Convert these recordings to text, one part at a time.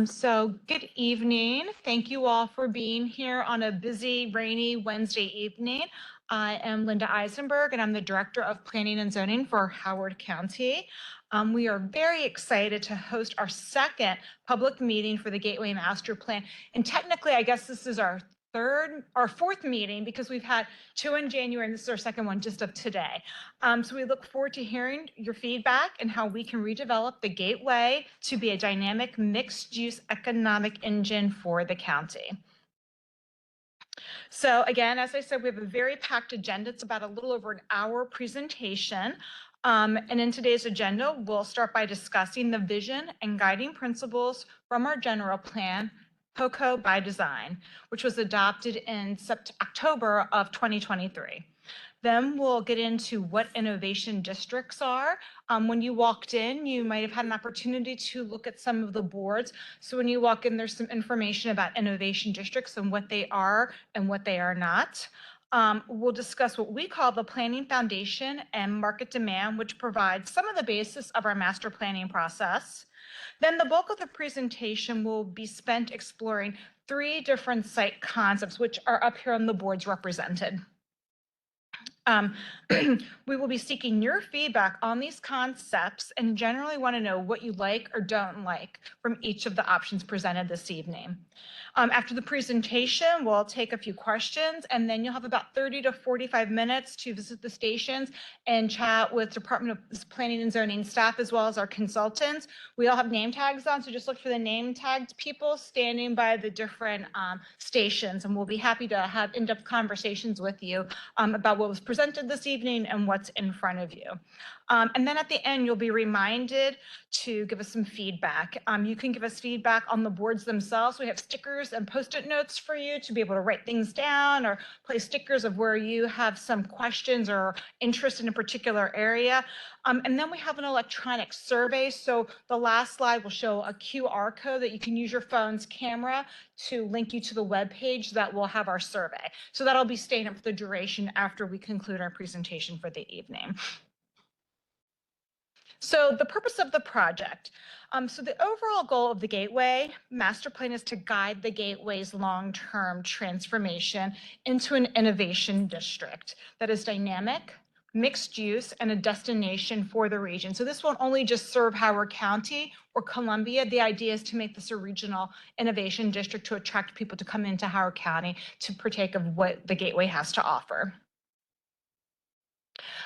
So good evening. Thank you all for being here on a busy, rainy Wednesday evening. I am Linda Eisenberg, and I'm the Director of Planning and Zoning for Howard County. We are very excited to host our second public meeting for the Gateway Master Plan. And technically, I guess this is our fourth meeting because we've had two in January, and this is our second one just of today. So we look forward to hearing your feedback and how we can redevelop the Gateway to be a dynamic mixed-use economic engine for the county. So again, as I said, we have a very packed agenda. It's about a little over an hour presentation. And in today's agenda, we'll start by discussing the vision and guiding principles from our general plan, HOCO by Design, which was adopted in October of 2023. Then we'll get into what innovation districts are. When you walked in, you might have had an opportunity to look at some of the boards. So when you walk in, there's some information about innovation districts and what they are and what they are not. We'll discuss what we call the planning foundation and market demand, which provides some of the basis of our master planning process. Then the bulk of the presentation will be spent exploring 3 different site concepts, which are up here on the boards represented. We will be seeking your feedback on these concepts and generally want to know what you like or don't like from each of the options presented this evening. After the presentation, we'll take a few questions, and then you'll have about 30 to 45 minutes to visit the stations and chat with Department of Planning and Zoning staff as well as our consultants. We all have name tags on, so just look for the name tagged people standing by the different stations, and we'll be happy to have in-depth conversations with you about what was presented this evening and what's in front of you. And then at the end, you'll be reminded to give us some feedback. You can give us feedback on the boards themselves. We have stickers and Post-it notes for you to be able to write things down or place stickers of where you have some questions or interest in a particular area. And then we have an electronic survey. So the last slide will show a QR code that you can use your phone's camera to link you to the web page that will have our survey. So that'll be staying up for the duration after we conclude our presentation for the evening. So the purpose of the project. So the overall goal of the Gateway Master Plan is to guide the Gateway's long-term transformation into an innovation district that is dynamic, mixed use, and a destination for the region. So this won't only just serve Howard County or Columbia. The idea is to make this a regional innovation district to attract people to come into Howard County to partake of what the Gateway has to offer.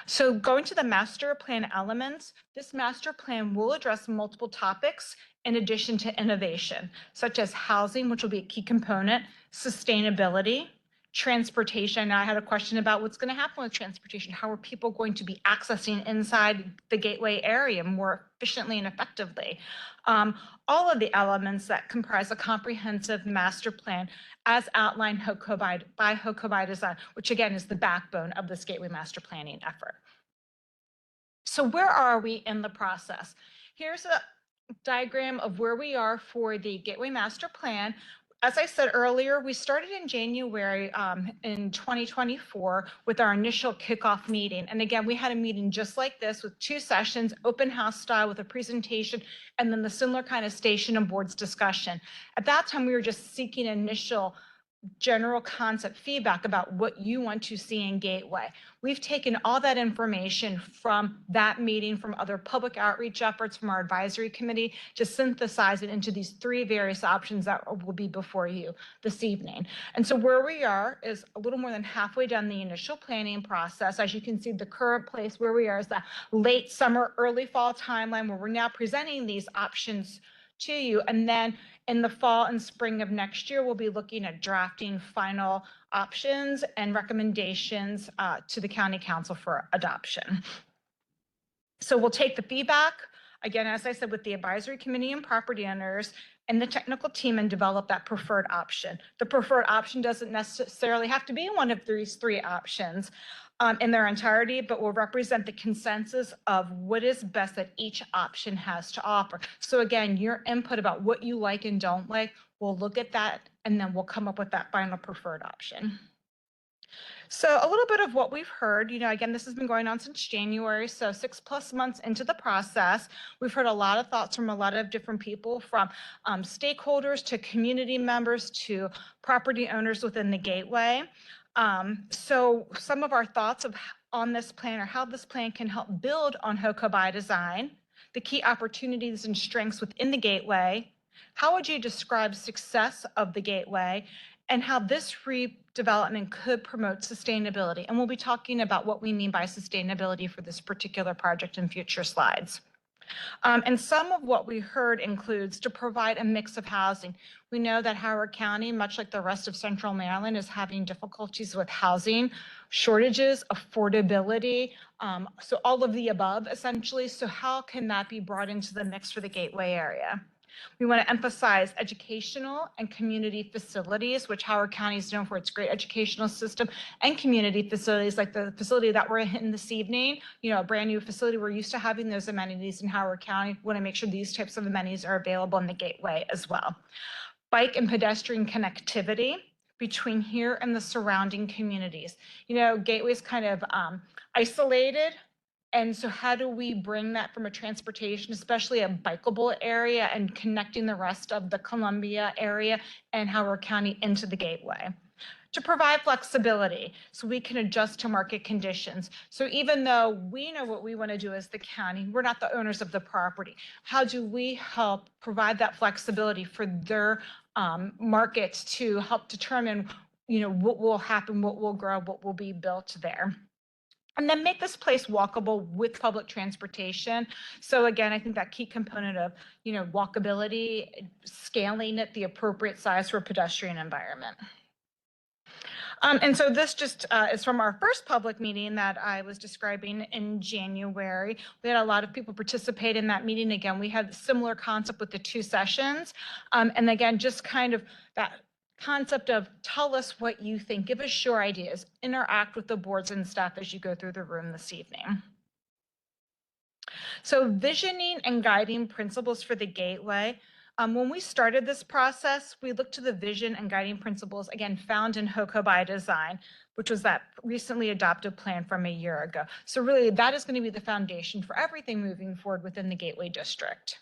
So going to the master plan elements, this master plan will address multiple topics in addition to innovation, such as housing, which will be a key component, sustainability, transportation. Now, I had a question about what's going to happen with transportation. How are people going to be accessing inside the Gateway area more efficiently and effectively? All of the elements that comprise a comprehensive master plan as outlined by HOCO by Design, which again is the backbone of this Gateway master planning effort. So where are we in the process? Here's a diagram of where we are for the Gateway master plan. As I said earlier, we started in January in 2024 with our initial kickoff meeting. And again, we had a meeting just like this with 2 sessions, open house style with a presentation, and then the similar kind of station and boards discussion. At that time, we were just seeking initial general concept feedback about what you want to see in Gateway. We've taken all that information from that meeting, from other public outreach efforts, from our advisory committee, to synthesize it into these 3 various options that will be before you this evening. And so where we are is a little more than halfway down the initial planning process. As you can see, the current place where we are is the late summer, early fall timeline, where we're now presenting these options to you. And then in the fall and spring of next year, we'll be looking at drafting final options and recommendations to the County Council for adoption. So we'll take the feedback, again, as I said, with the advisory committee and property owners and the technical team, and develop that preferred option. The preferred option doesn't necessarily have to be one of these 3 options in their entirety, but will represent the consensus of what is best that each option has to offer. So again, your input about what you like and don't like, we'll look at that, and then we'll come up with that final preferred option. So a little bit of what we've heard, again, this has been going on since January, so 6+ months into the process. We've heard a lot of thoughts from a lot of different people, from stakeholders to community members to property owners within the Gateway. So some of our thoughts on this plan, or how this plan can help build on HOCO by Design, the key opportunities and strengths within the Gateway. How would you describe success of the Gateway, and how this redevelopment could promote sustainability? And we'll be talking about what we mean by sustainability for this particular project in future slides. And some of what we heard includes to provide a mix of housing. We know that Howard County, much like the rest of Central Maryland, is having difficulties with housing shortages, affordability, so all of the above, essentially. So how can that be brought into the mix for the Gateway area? We want to emphasize educational and community facilities, which Howard County is known for its great educational system, and community facilities like the facility that we're in this evening, a brand new facility. We're used to having those amenities in Howard County. We want to make sure these types of amenities are available in the Gateway as well. Bike and pedestrian connectivity between here and the surrounding communities. Gateway's kind of isolated. And so how do we bring that from a transportation, especially a bikeable area, and connecting the rest of the Columbia area and Howard County into the Gateway? To provide flexibility so we can adjust to market conditions. So even though we know what we want to do as the county, we're not the owners of the property. How do we help provide that flexibility for their markets to help determine, what will happen, what will grow, what will be built there? And then make this place walkable with public transportation. So again, I think that key component of, walkability, scaling it the appropriate size for a pedestrian environment. And so this just is from our first public meeting that I was describing in January. We had a lot of people participate in that meeting. Again, we had a similar concept with the 2 sessions. And again, just kind of that concept of tell us what you think, give us your ideas, interact with the boards and staff as you go through the room this evening. So visioning and guiding principles for the Gateway. When we started this process, we looked to the vision and guiding principles, again, found in HOCO by Design, which was that recently adopted plan from a year ago. So really, that is going to be the foundation for everything moving forward within the Gateway District.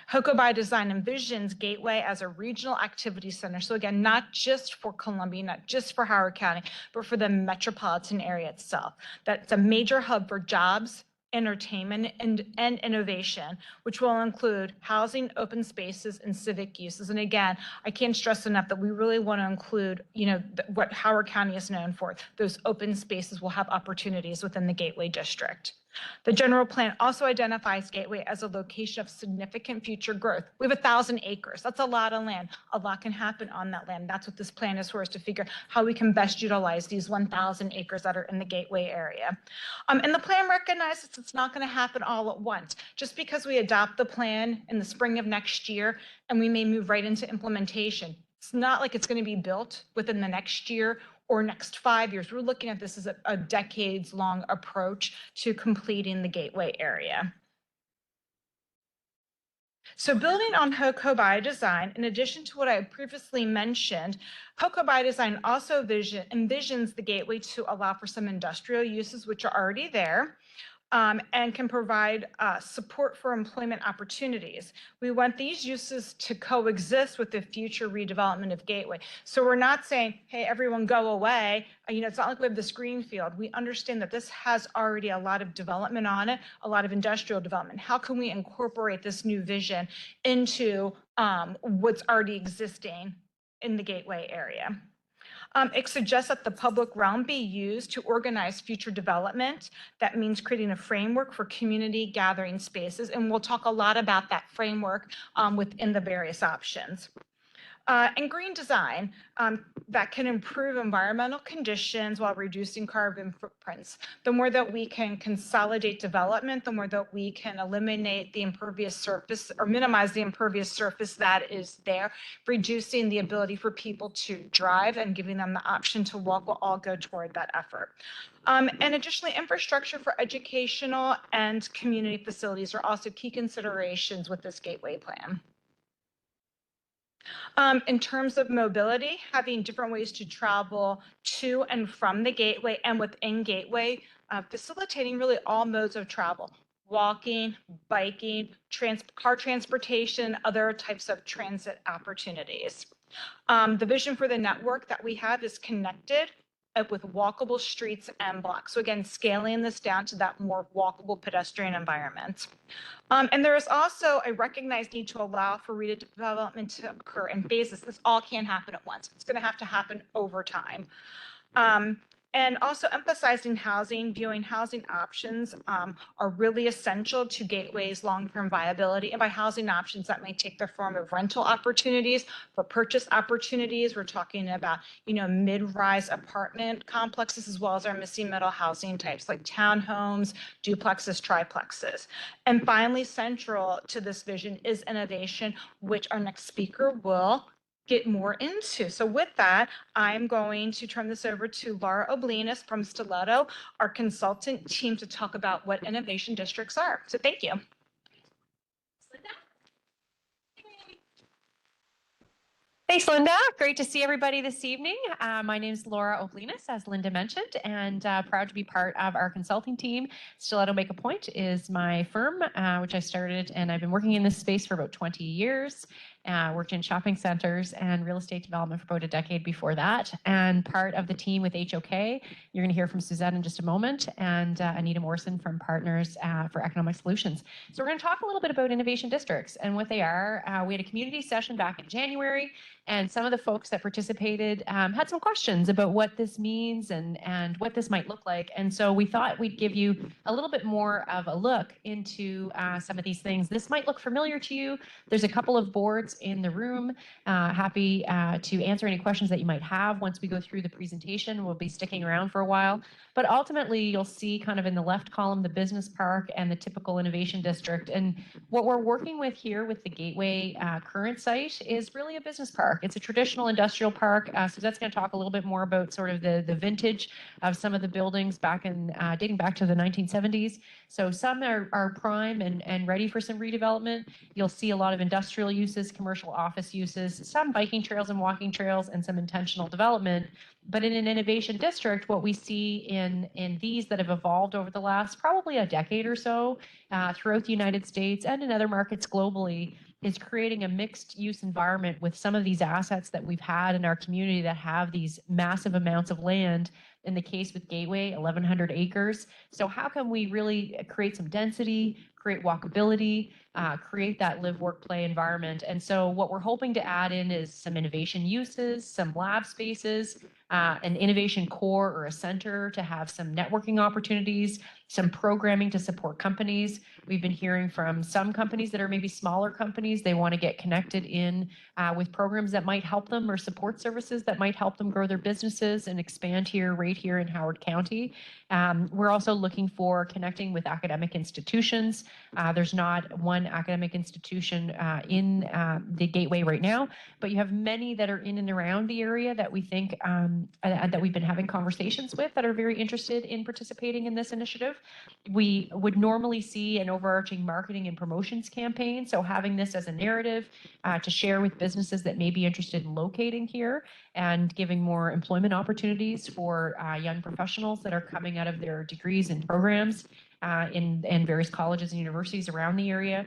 HOCO by Design envisions Gateway as a regional activity center. So again, not just for Columbia, not just for Howard County, but for the metropolitan area itself. That's a major hub for jobs, entertainment, and innovation, which will include housing, open spaces, and civic uses. And again, I can't stress enough that we really want to include, what Howard County is known for. Those open spaces will have opportunities within the Gateway District. The general plan also identifies Gateway as a location of significant future growth. We have 1,000 acres. That's a lot of land. A lot can happen on that land. That's what this plan is for, is to figure how we can best utilize these 1,000 acres that are in the Gateway area. And the plan recognizes it's not going to happen all at once. Just because we adopt the plan in the spring of next year and we may move right into implementation, it's not like it's going to be built within the next year or next 5 years. We're looking at this as a decades-long approach to completing the Gateway area. So building on HOCO by Design, in addition to what I previously mentioned, HOCO by Design also envisions the Gateway to allow for some industrial uses, which are already there. And can provide support for employment opportunities. We want these uses to coexist with the future redevelopment of Gateway. So we're not saying, hey, everyone go away. It's not like we have this green field. We understand that this has already a lot of development on it, a lot of industrial development. How can we incorporate this new vision into what's already existing in the Gateway area? It suggests that the public realm be used to organize future development. That means creating a framework for community gathering spaces. And we'll talk a lot about that framework within the various options. And green design that can improve environmental conditions while reducing carbon footprints. The more that we can consolidate development, the more that we can eliminate the impervious surface or minimize the impervious surface that is there, reducing the ability for people to drive and giving them the option to walk will all go toward that effort. And additionally, infrastructure for educational and community facilities are also key considerations with this Gateway plan. In terms of mobility, having different ways to travel to and from the Gateway and within Gateway, facilitating really all modes of travel, walking, biking, car transportation, other types of transit opportunities. The vision for the network that we have is connected with walkable streets and blocks. So again, scaling this down to that more walkable pedestrian environment. And there is also a recognized need to allow for redevelopment to occur in phases. This all can't happen at once. It's going to have to happen over time. And also emphasizing housing, viewing housing options are really essential to Gateway's long-term viability. And by housing options, that may take the form of rental opportunities, for purchase opportunities. We're talking about, mid-rise apartment complexes, as well as our missing middle housing types like townhomes, duplexes, triplexes. And finally, central to this vision is innovation, which our next speaker will get more into. So with that, I'm going to turn this over to Laura Oblinas from Stiletto, our consultant team, to talk about what innovation districts are. So thank you. Thanks, Linda. Great to see everybody this evening. My name is Laura Oblinas, as Linda mentioned, and proud to be part of our consulting team. Stiletto Make a Point is my firm, which I started, and I've been working in this space for about 20 years. Worked in shopping centers and real estate development for about a decade before that, and part of the team with HOK. You're going to hear from Suzette in just a moment, and Anita Morrison from Partners for Economic Solutions. So we're going to talk a little bit about innovation districts and what they are. We had a community session back in January, and some of the folks that participated had some questions about what this means and what this might look like. And so we thought we'd give you a little bit more of a look into some of these things. This might look familiar to you. There's a couple of boards in the room. Happy to answer any questions that you might have once we go through the presentation. We'll be sticking around for a while. But ultimately, you'll see kind of in the left column the business park and the typical innovation district. And what we're working with here with the Gateway current site is really a business park. It's a traditional industrial park. So that's going to talk a little bit more about sort of the vintage of some of the buildings back in dating back to the 1970s. So some are prime and ready for some redevelopment. You'll see a lot of industrial uses, commercial office uses, some biking trails and walking trails, and some intentional development. But in an innovation district, what we see in these that have evolved over the last probably a decade or so throughout the United States and in other markets globally is creating a mixed use environment with some of these assets that we've had in our community that have these massive amounts of land. In the case with Gateway, 1,100 acres. So how can we really create some density, create walkability, create that live, work, play environment? And so what we're hoping to add in is some innovation uses, some lab spaces, an innovation core or a center to have some networking opportunities, some programming to support companies. We've been hearing from some companies that are maybe smaller companies. They want to get connected in with programs that might help them or support services that might help them grow their businesses and expand here, right here in Howard County. We're also looking for connecting with academic institutions. There's not one academic institution in the Gateway right now, but you have many that are in and around the area that we think that we've been having conversations with that are very interested in participating in this initiative. We would normally see an overarching marketing and promotions campaign. So having this as a narrative to share with businesses that may be interested in locating here and giving more employment opportunities for young professionals that are coming out of their degrees and programs in various colleges and universities around the area.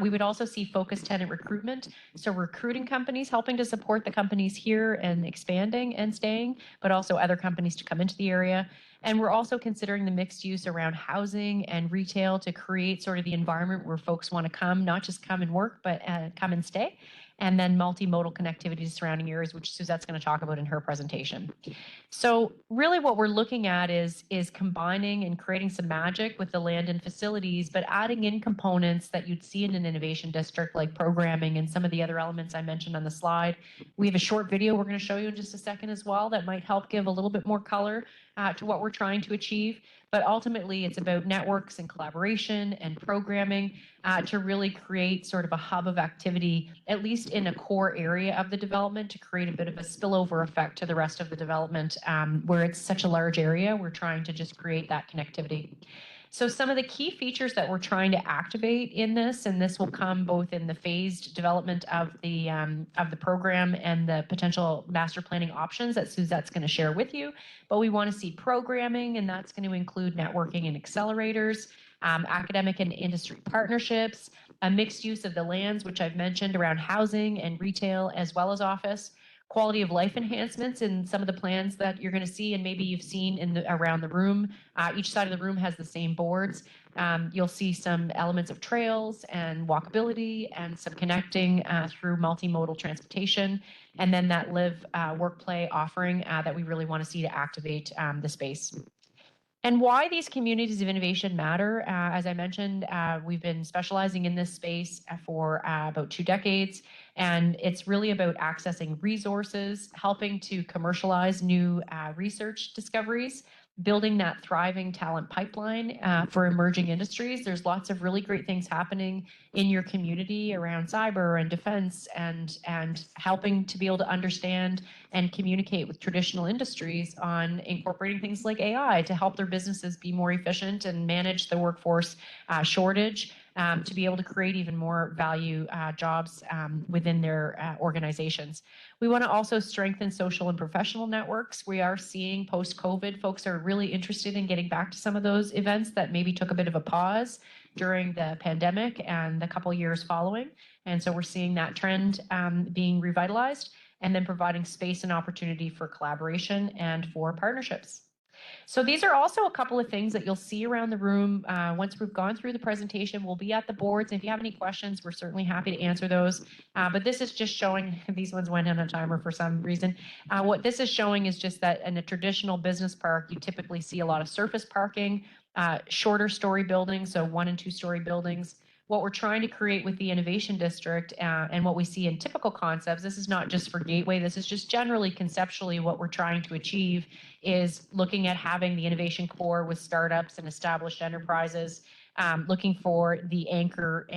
We would also see focused tenant recruitment. So recruiting companies, helping to support the companies here and expanding and staying, but also other companies to come into the area. And we're also considering the mixed use around housing and retail to create sort of the environment where folks want to come, not just come and work, but come and stay. And then multimodal connectivity to surrounding areas, which Suzette's going to talk about in her presentation. So really what we're looking at is combining and creating some magic with the land and facilities, but adding in components that you'd see in an innovation district like programming and some of the other elements I mentioned on the slide. We have a short video we're going to show you in just a second as well that might help give a little bit more color to what we're trying to achieve. But ultimately, it's about networks and collaboration and programming to really create sort of a hub of activity, at least in a core area of the development, to create a bit of a spillover effect to the rest of the development where it's such a large area. We're trying to just create that connectivity. So some of the key features that we're trying to activate in this, and this will come both in the phased development of the program and the potential master planning options that Suzette's going to share with you. But we want to see programming, and that's going to include networking and accelerators, academic and industry partnerships, a mixed use of the lands, which I've mentioned around housing and retail as well as office, quality of life enhancements in some of the plans that you're going to see, and maybe you've seen around the room. Each side of the room has the same boards. You'll see some elements of trails and walkability and some connecting through multimodal transportation, and then that live work play offering that we really want to see to activate the space. And why these communities of innovation matter, as I mentioned, we've been specializing in this space for about 2 decades, and it's really about accessing resources, helping to commercialize new research discoveries, building that thriving talent pipeline for emerging industries. There's lots of really great things happening in your community around cyber and defense, and helping to be able to understand and communicate with traditional industries on incorporating things like AI to help their businesses be more efficient and manage the workforce shortage, to be able to create even more value jobs within their organizations. We want to also strengthen social and professional networks. We are seeing post-COVID, folks are really interested in getting back to some of those events that maybe took a bit of a pause during the pandemic and the couple years following. And so we're seeing that trend being revitalized, and then providing space and opportunity for collaboration and for partnerships. So these are also a couple of things that you'll see around the room. Once we've gone through the presentation, we'll be at the boards. If you have any questions, we're certainly happy to answer those. But this is just showing, these ones went on a timer for some reason. What this is showing is just that in a traditional business park, you typically see a lot of surface parking, shorter story buildings, so 1 and 2 story buildings. What we're trying to create with the Innovation District and what we see in typical concepts, this is not just for Gateway, this is just generally conceptually what we're trying to achieve, is looking at having the innovation core with startups and established enterprises, looking for the anchor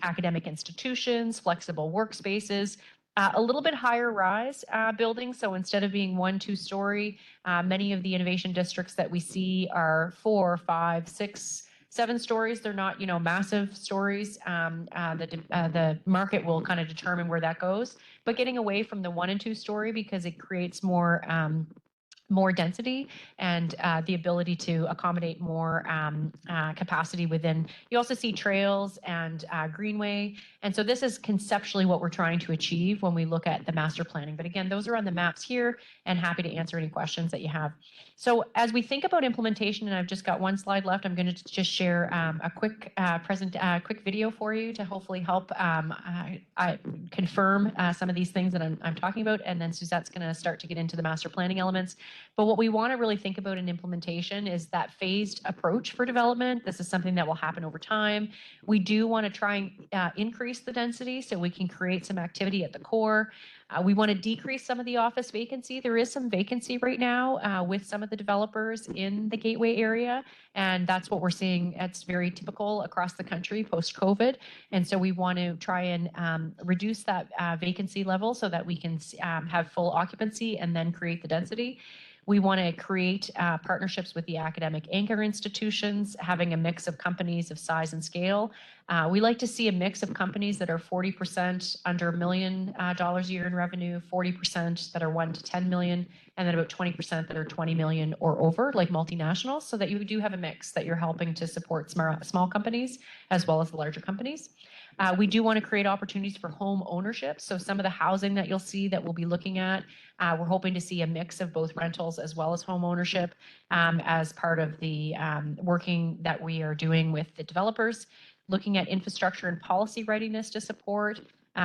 academic institutions, flexible workspaces, a little bit higher rise buildings. So instead of being 1, 2 story, many of the innovation districts that we see are 4, 5, 6, 7 stories. They're not, massive stories. The market will kind of determine where that goes, but getting away from the 1 and 2 story because it creates more density and the ability to accommodate more capacity within. You also see trails and greenway. And so this is conceptually what we're trying to achieve when we look at the master planning. But again, those are on the maps here, and happy to answer any questions that you have. So as we think about implementation, and I've just got 1 slide left, I'm going to just share a quick quick video for you to hopefully help confirm some of these things that I'm talking about. And then Suzette's going to start to get into the master planning elements. But what we want to really think about in implementation is that phased approach for development. This is something that will happen over time. We do want to try and increase the density so we can create some activity at the core. We want to decrease some of the office vacancy. There is some vacancy right now with some of the developers in the Gateway area, and that's what we're seeing. It's very typical across the country post-COVID, and so we want to try and reduce that vacancy level so that we can have full occupancy and then create the density. We want to create partnerships with the academic anchor institutions, having a mix of companies of size and scale. We like to see a mix of companies that are 40% under $1 million a year in revenue, 40% that are 1 to 10 million, and then about 20% that are 20 million or over, like multinationals, so that you do have a mix that you're helping to support small companies as well as the larger companies. We do want to create opportunities for home ownership. So some of the housing that you'll see that we'll be looking at, we're hoping to see a mix of both rentals as well as home ownership as part of the working that we are doing with the developers. Looking at infrastructure and policy readiness to support.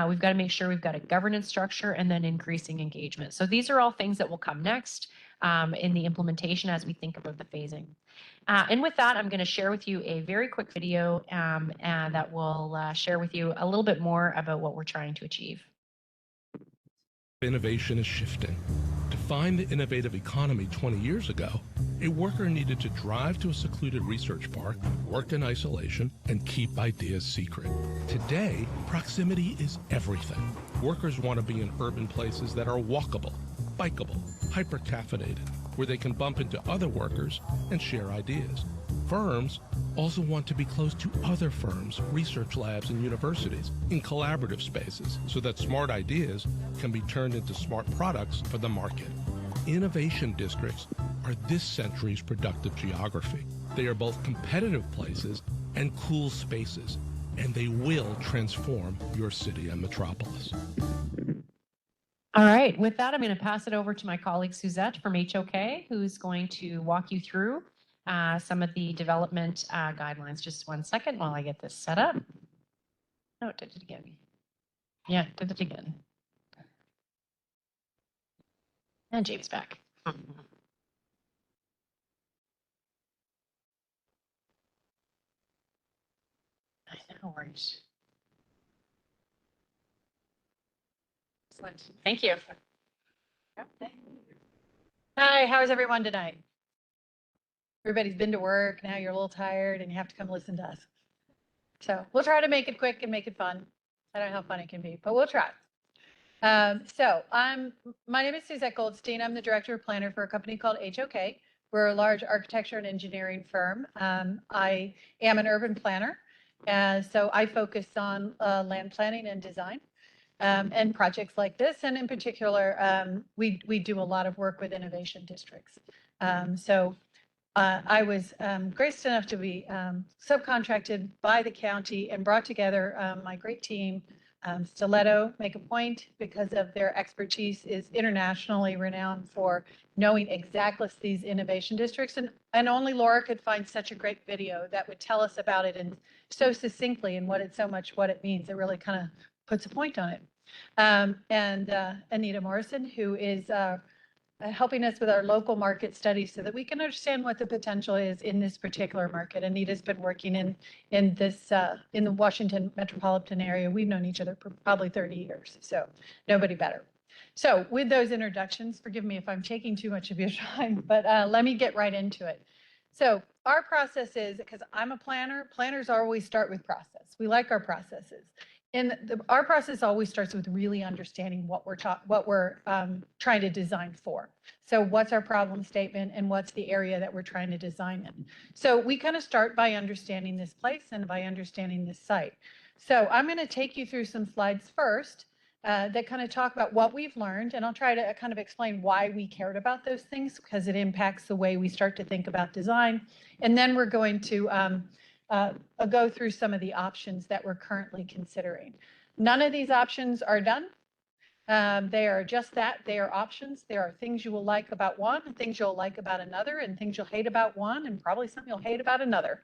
We've got to make sure we've got a governance structure, and then increasing engagement. So these are all things that will come next in the implementation as we think about the phasing. And with that, I'm going to share with you a very quick video and that will share with you a little bit more about what we're trying to achieve. Innovation is shifting. To find the innovative economy 20 years ago, a worker needed to drive to a secluded research park, work in isolation, and keep ideas secret. Today, proximity is everything. Workers want to be in urban places that are walkable, bikeable, hyper-caffeinated, where they can bump into other workers and share ideas. firms also want to be close to other firms, research labs, and universities in collaborative spaces so that smart ideas can be turned into smart products for the market. Innovation districts are this century's productive geography. They are both competitive places and cool spaces, and they will transform your city and metropolis. All right, with that, I'm going to pass it over to my colleague Suzette from HOK, who's going to walk you through some of the development guidelines. Just 1 second while I get this set up. Oh, it did it again. Yeah, did it again. And James back. No worries. Excellent. Thank you. Hi, how's everyone tonight? Everybody's been to work, now you're a little tired and you have to come listen to us. So we'll try to make it quick and make it fun. I don't know how fun it can be, but we'll try. My name is Suzette Goldstein. I'm the director of planner for a company called HOK. We're a large architecture and engineering firm. I am an urban planner. So I focus on land planning and design. And projects like this. And in particular, we do a lot of work with innovation districts. I was graced enough to be subcontracted by the county and brought together my great team. Stiletto Make a Point, because of their expertise, is internationally renowned for knowing exactly these innovation districts. And only Laura could find such a great video that would tell us about it and so succinctly and what it means. It really kind of puts a point on it. Anita Morrison, who is helping us with our local market studies so that we can understand what the potential is in this particular market. Anita's been working in the Washington metropolitan area. We've known each other for probably 30 years, so nobody better. So with those introductions, forgive me if I'm taking too much of your time, but let me get right into it. So our process is, because I'm a planner, planners always start with process. We like our processes. And our process always starts with really understanding what we're trying to design for. So what's our problem statement and what's the area that we're trying to design in? So we kind of start by understanding this place and by understanding this site. So I'm going to take you through some slides first that kind of talk about what we've learned, and I'll try to kind of explain why we cared about those things, because it impacts the way we start to think about design. And then we're going to go through some of the options that we're currently considering. None of these options are done. They are just that. They are options. There are things you will like about one, and things you'll like about another, and things you'll hate about one, and probably something you'll hate about another.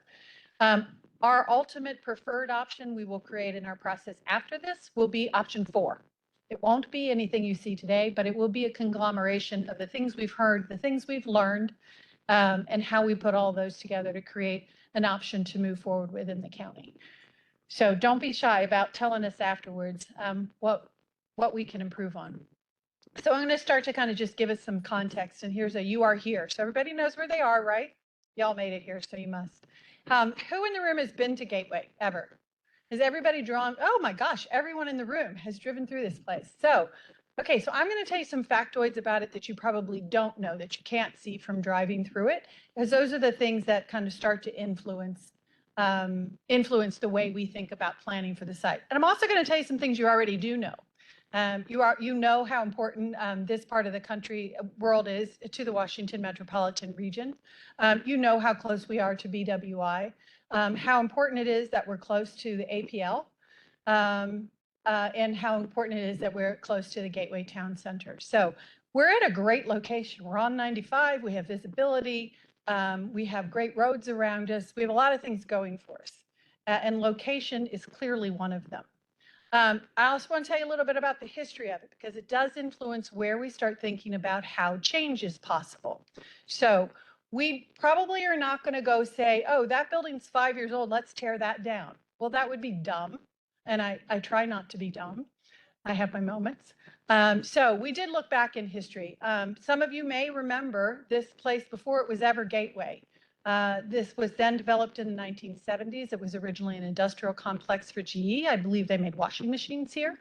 Our ultimate preferred option we will create in our process after this will be option 4. It won't be anything you see today, but it will be a conglomeration of the things we've heard, the things we've learned, and how we put all those together to create an option to move forward with in the county. So don't be shy about telling us afterwards what we can improve on. So I'm going to start to kind of just give us some context, and here's you are here. So everybody knows where they are, right? Y'all made it here, so you must. Who in the room has been to Gateway ever? Has everybody drawn? Oh my gosh, everyone in the room has driven through this place. So, okay, so I'm going to tell you some factoids about it that you probably don't know, that you can't see from driving through it, because those are the things that kind of start to influence the way we think about planning for the site. And I'm also going to tell you some things you already do know. You know how important this part of the world is to the Washington metropolitan region. You know how close we are to BWI, how important it is that we're close to the APL, and how important it is that we're close to the Gateway Town Center. So we're at a great location. We're on 95. We have visibility. We have great roads around us. We have a lot of things going for us, and location is clearly one of them. I also want to tell you a little bit about the history of it, because it does influence where we start thinking about how change is possible. So we probably are not going to go say, oh, that building's 5 years old, let's tear that down. Well, that would be dumb. And I try not to be dumb. I have my moments. So we did look back in history. Some of you may remember this place before it was ever Gateway. This was then developed in the 1970s. It was originally an industrial complex for GE. I believe they made washing machines here.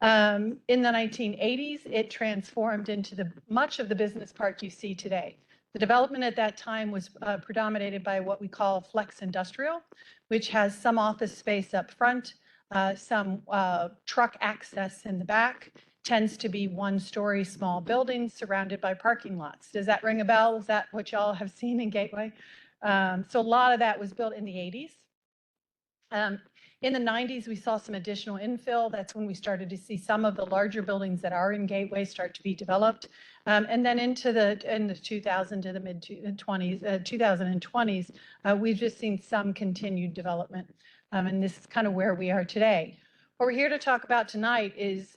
In the 1980s, it transformed into much of the business park you see today. The development at that time was predominated by what we call flex industrial, which has some office space up front, some truck access in the back, tends to be one-story small buildings surrounded by parking lots. Does that ring a bell? Is that what y'all have seen in Gateway? So a lot of that was built in the 80s. In the 90s, we saw some additional infill. That's when we started to see some of the larger buildings that are in Gateway start to be developed. And then in the 2000 to the mid-20s, 2020s, we've just seen some continued development. And this is kind of where we are today. What we're here to talk about tonight is,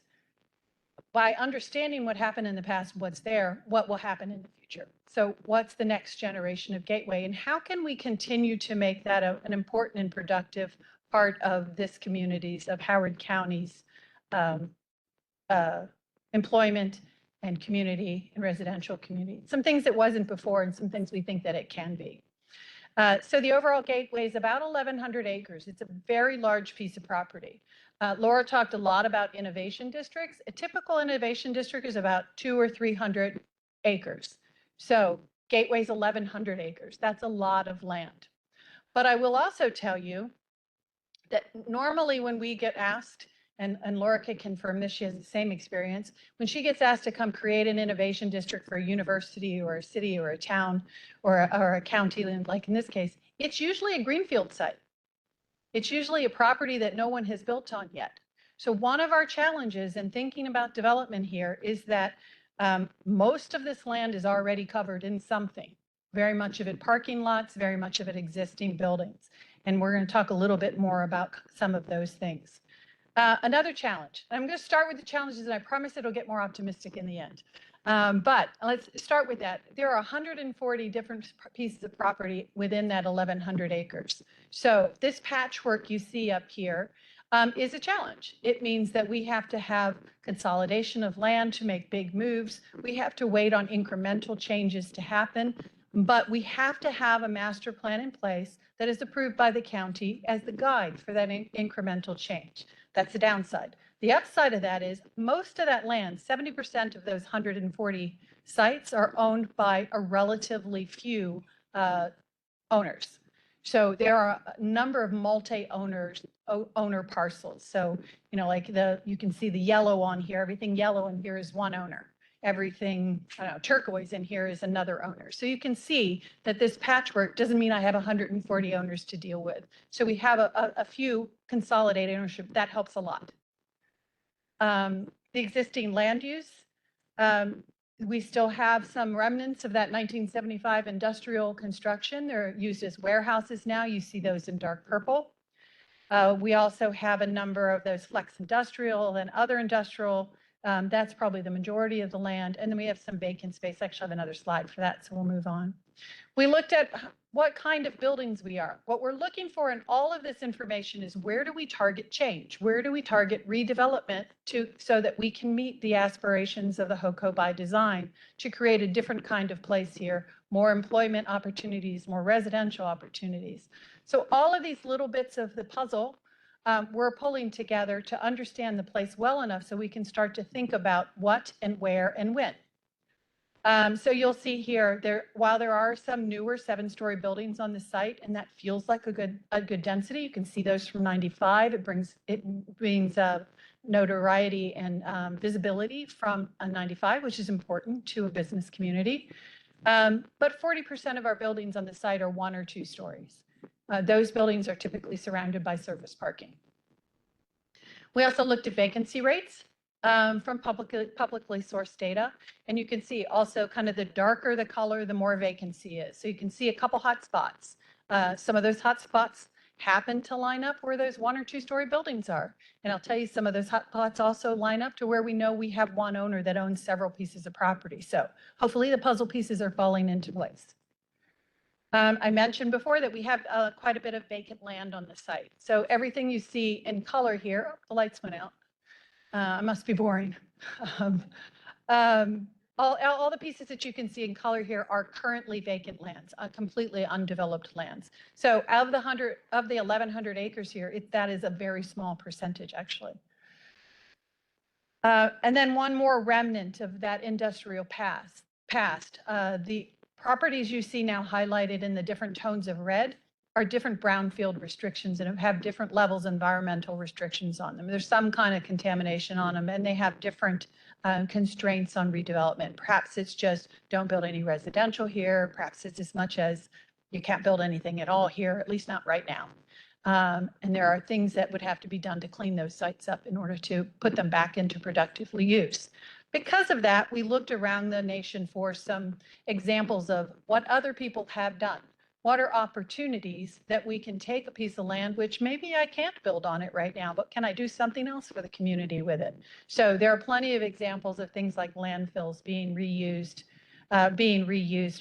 by understanding what happened in the past, what's there, what will happen in the future. So what's the next generation of Gateway, and how can we continue to make that an important and productive part of this community's, of Howard County's employment and community and residential community. Some things it wasn't before and some things we think that it can be. So the overall Gateway is about 1,100 acres. It's a very large piece of property. Laura talked a lot about innovation districts. A typical innovation district is about 200 or 300 acres. So Gateway's 1,100 acres. That's a lot of land. But I will also tell you that normally when we get asked, and Laura can confirm this, she has the same experience, when she gets asked to come create an innovation district for a university or a city or a town or a county, like in this case, it's usually a greenfield site. It's usually a property that no one has built on yet. So one of our challenges in thinking about development here is that most of this land is already covered in something. Very much of it parking lots, very much of it existing buildings. And we're going to talk a little bit more about some of those things. Another challenge. I'm going to start with the challenges, and I promise it'll get more optimistic in the end. But let's start with that. There are 140 different pieces of property within that 1,100 acres. So this patchwork you see up here is a challenge. It means that we have to have consolidation of land to make big moves. We have to wait on incremental changes to happen. But we have to have a master plan in place that is approved by the county as the guide for that incremental change. That's the downside. The upside of that is most of that land, 70% of those 140 sites, are owned by a relatively few owners. So there are a number of multi-owner parcels. So, you know, like you can see the yellow on here, everything yellow in here is one owner. Everything, I don't know, turquoise in here is another owner. So you can see that this patchwork doesn't mean I have 140 owners to deal with. So we have a few consolidated ownership. That helps a lot. The existing land use, we still have some remnants of that 1975 industrial construction. They're used as warehouses now. You see those in dark purple. We also have a number of those flex industrial and other industrial. That's probably the majority of the land. And then we have some vacant space. Actually, I have another slide for that, so we'll move on. We looked at what kind of buildings we are. What we're looking for in all of this information is, where do we target change? Where do we target redevelopment so that we can meet the aspirations of the HOCO by design to create a different kind of place here, more employment opportunities, more residential opportunities. So all of these little bits of the puzzle we're pulling together to understand the place well enough so we can start to think about what and where and when. So you'll see here, while there are some newer 7-story buildings on the site, and that feels like a good density, you can see those from 95. It brings notoriety and visibility from 95, which is important to a business community. But 40% of our buildings on the site are 1 or 2 stories. Those buildings are typically surrounded by surface parking. We also looked at vacancy rates from publicly sourced data. And you can see also kind of the darker the color, the more vacancy is. So you can see a couple hot spots. Some of those hot spots happen to line up where those 1 or 2 story buildings are. And I'll tell you, some of those hot spots also line up to where we know we have one owner that owns several pieces of property. So hopefully the puzzle pieces are falling into place. I mentioned before that we have quite a bit of vacant land on the site. So everything you see in color here, the lights went out. I must be boring. All the pieces that you can see in color here are currently vacant lands, completely undeveloped lands. So of the 1,100 acres here, that is a very small percentage, actually. And then one more remnant of that industrial past. properties you see now highlighted in the different tones of red are different brownfield restrictions and have different levels of environmental restrictions on them. There's some kind of contamination on them, and they have different constraints on redevelopment. Perhaps it's just don't build any residential here. Perhaps it's as much as you can't build anything at all here, at least not right now. And there are things that would have to be done to clean those sites up in order to put them back into productively use. Because of that, we looked around the nation for some examples of what other people have done. What are opportunities that we can take a piece of land, which maybe I can't build on it right now, but can I do something else for the community with it? So there are plenty of examples of things like landfills being reused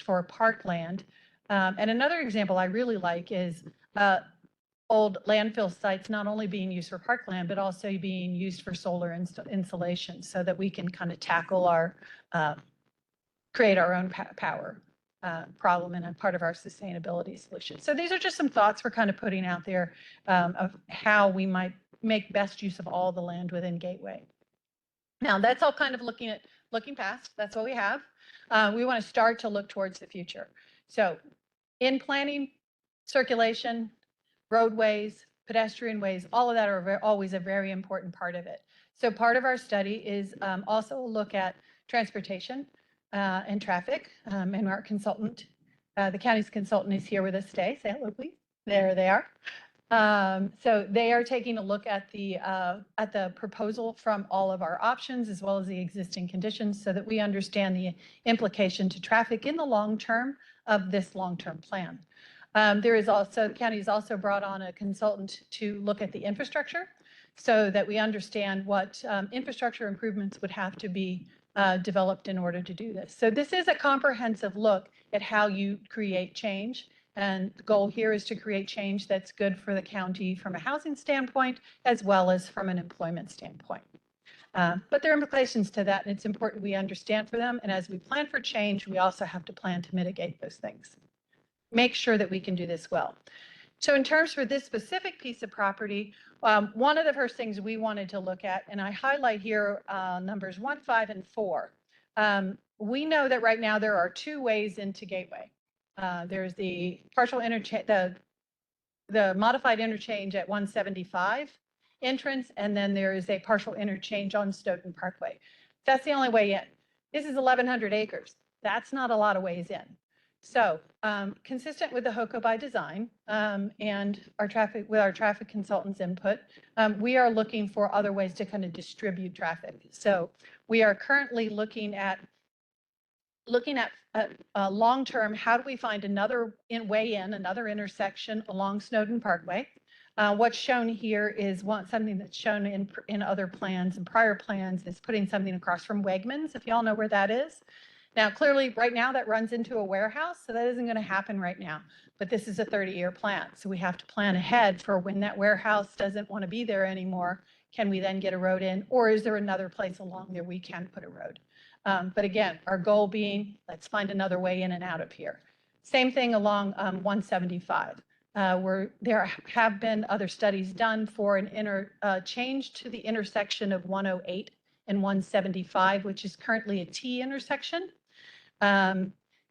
for parkland. And another example I really like is old landfill sites not only being used for parkland, but also being used for solar insulation so that we can kind of tackle our, create our own power problem and a part of our sustainability solution. So these are just some thoughts we're kind of putting out there of how we might make best use of all the land within Gateway. Now that's all kind of looking past, that's what we have. We want to start to look towards the future. So in planning, circulation, roadways, pedestrian ways, all of that are always a very important part of it. So part of our study is also a look at transportation and traffic. And our consultant, the county's consultant is here with us today. Say hello, please. There they are. So they are taking a look at the proposal from all of our options as well as the existing conditions so that we understand the implication to traffic in the long term of this long-term plan. The county has also brought on a consultant to look at the infrastructure so that we understand what infrastructure improvements would have to be developed in order to do this. So this is a comprehensive look at how you create change. And the goal here is to create change that's good for the county from a housing standpoint, as well as from an employment standpoint. But there are implications to that, and it's important we understand for them. And as we plan for change, we also have to plan to mitigate those things. Make sure that we can do this well. So in terms for this specific piece of property, one of the first things we wanted to look at, and I highlight here numbers 1, 5, and 4. We know that right now there are 2 ways into Gateway. There's the partial interchange, the modified interchange at 175 entrance, and then there is a partial interchange on Stoughton Parkway. That's the only way in. This is 1,100 acres. That's not a lot of ways in. So consistent with the HOCO by design and our traffic consultants input, we are looking for other ways to kind of distribute traffic. So we are currently looking at long-term, how do we find another way in, another intersection along Snowden Parkway? What's shown here is something that's shown in other plans and prior plans is putting something across from Wegmans, if y'all know where that is. Now, clearly, right now, that runs into a warehouse, so that isn't going to happen right now. But this is a 30-year plan, so we have to plan ahead for when that warehouse doesn't want to be there anymore. Can we then get a road in, or is there another place along there we can put a road? But again, our goal being, let's find another way in and out of here. Same thing along 175. Where there have been other studies done for an change to the intersection of 108 and 175, which is currently a T intersection.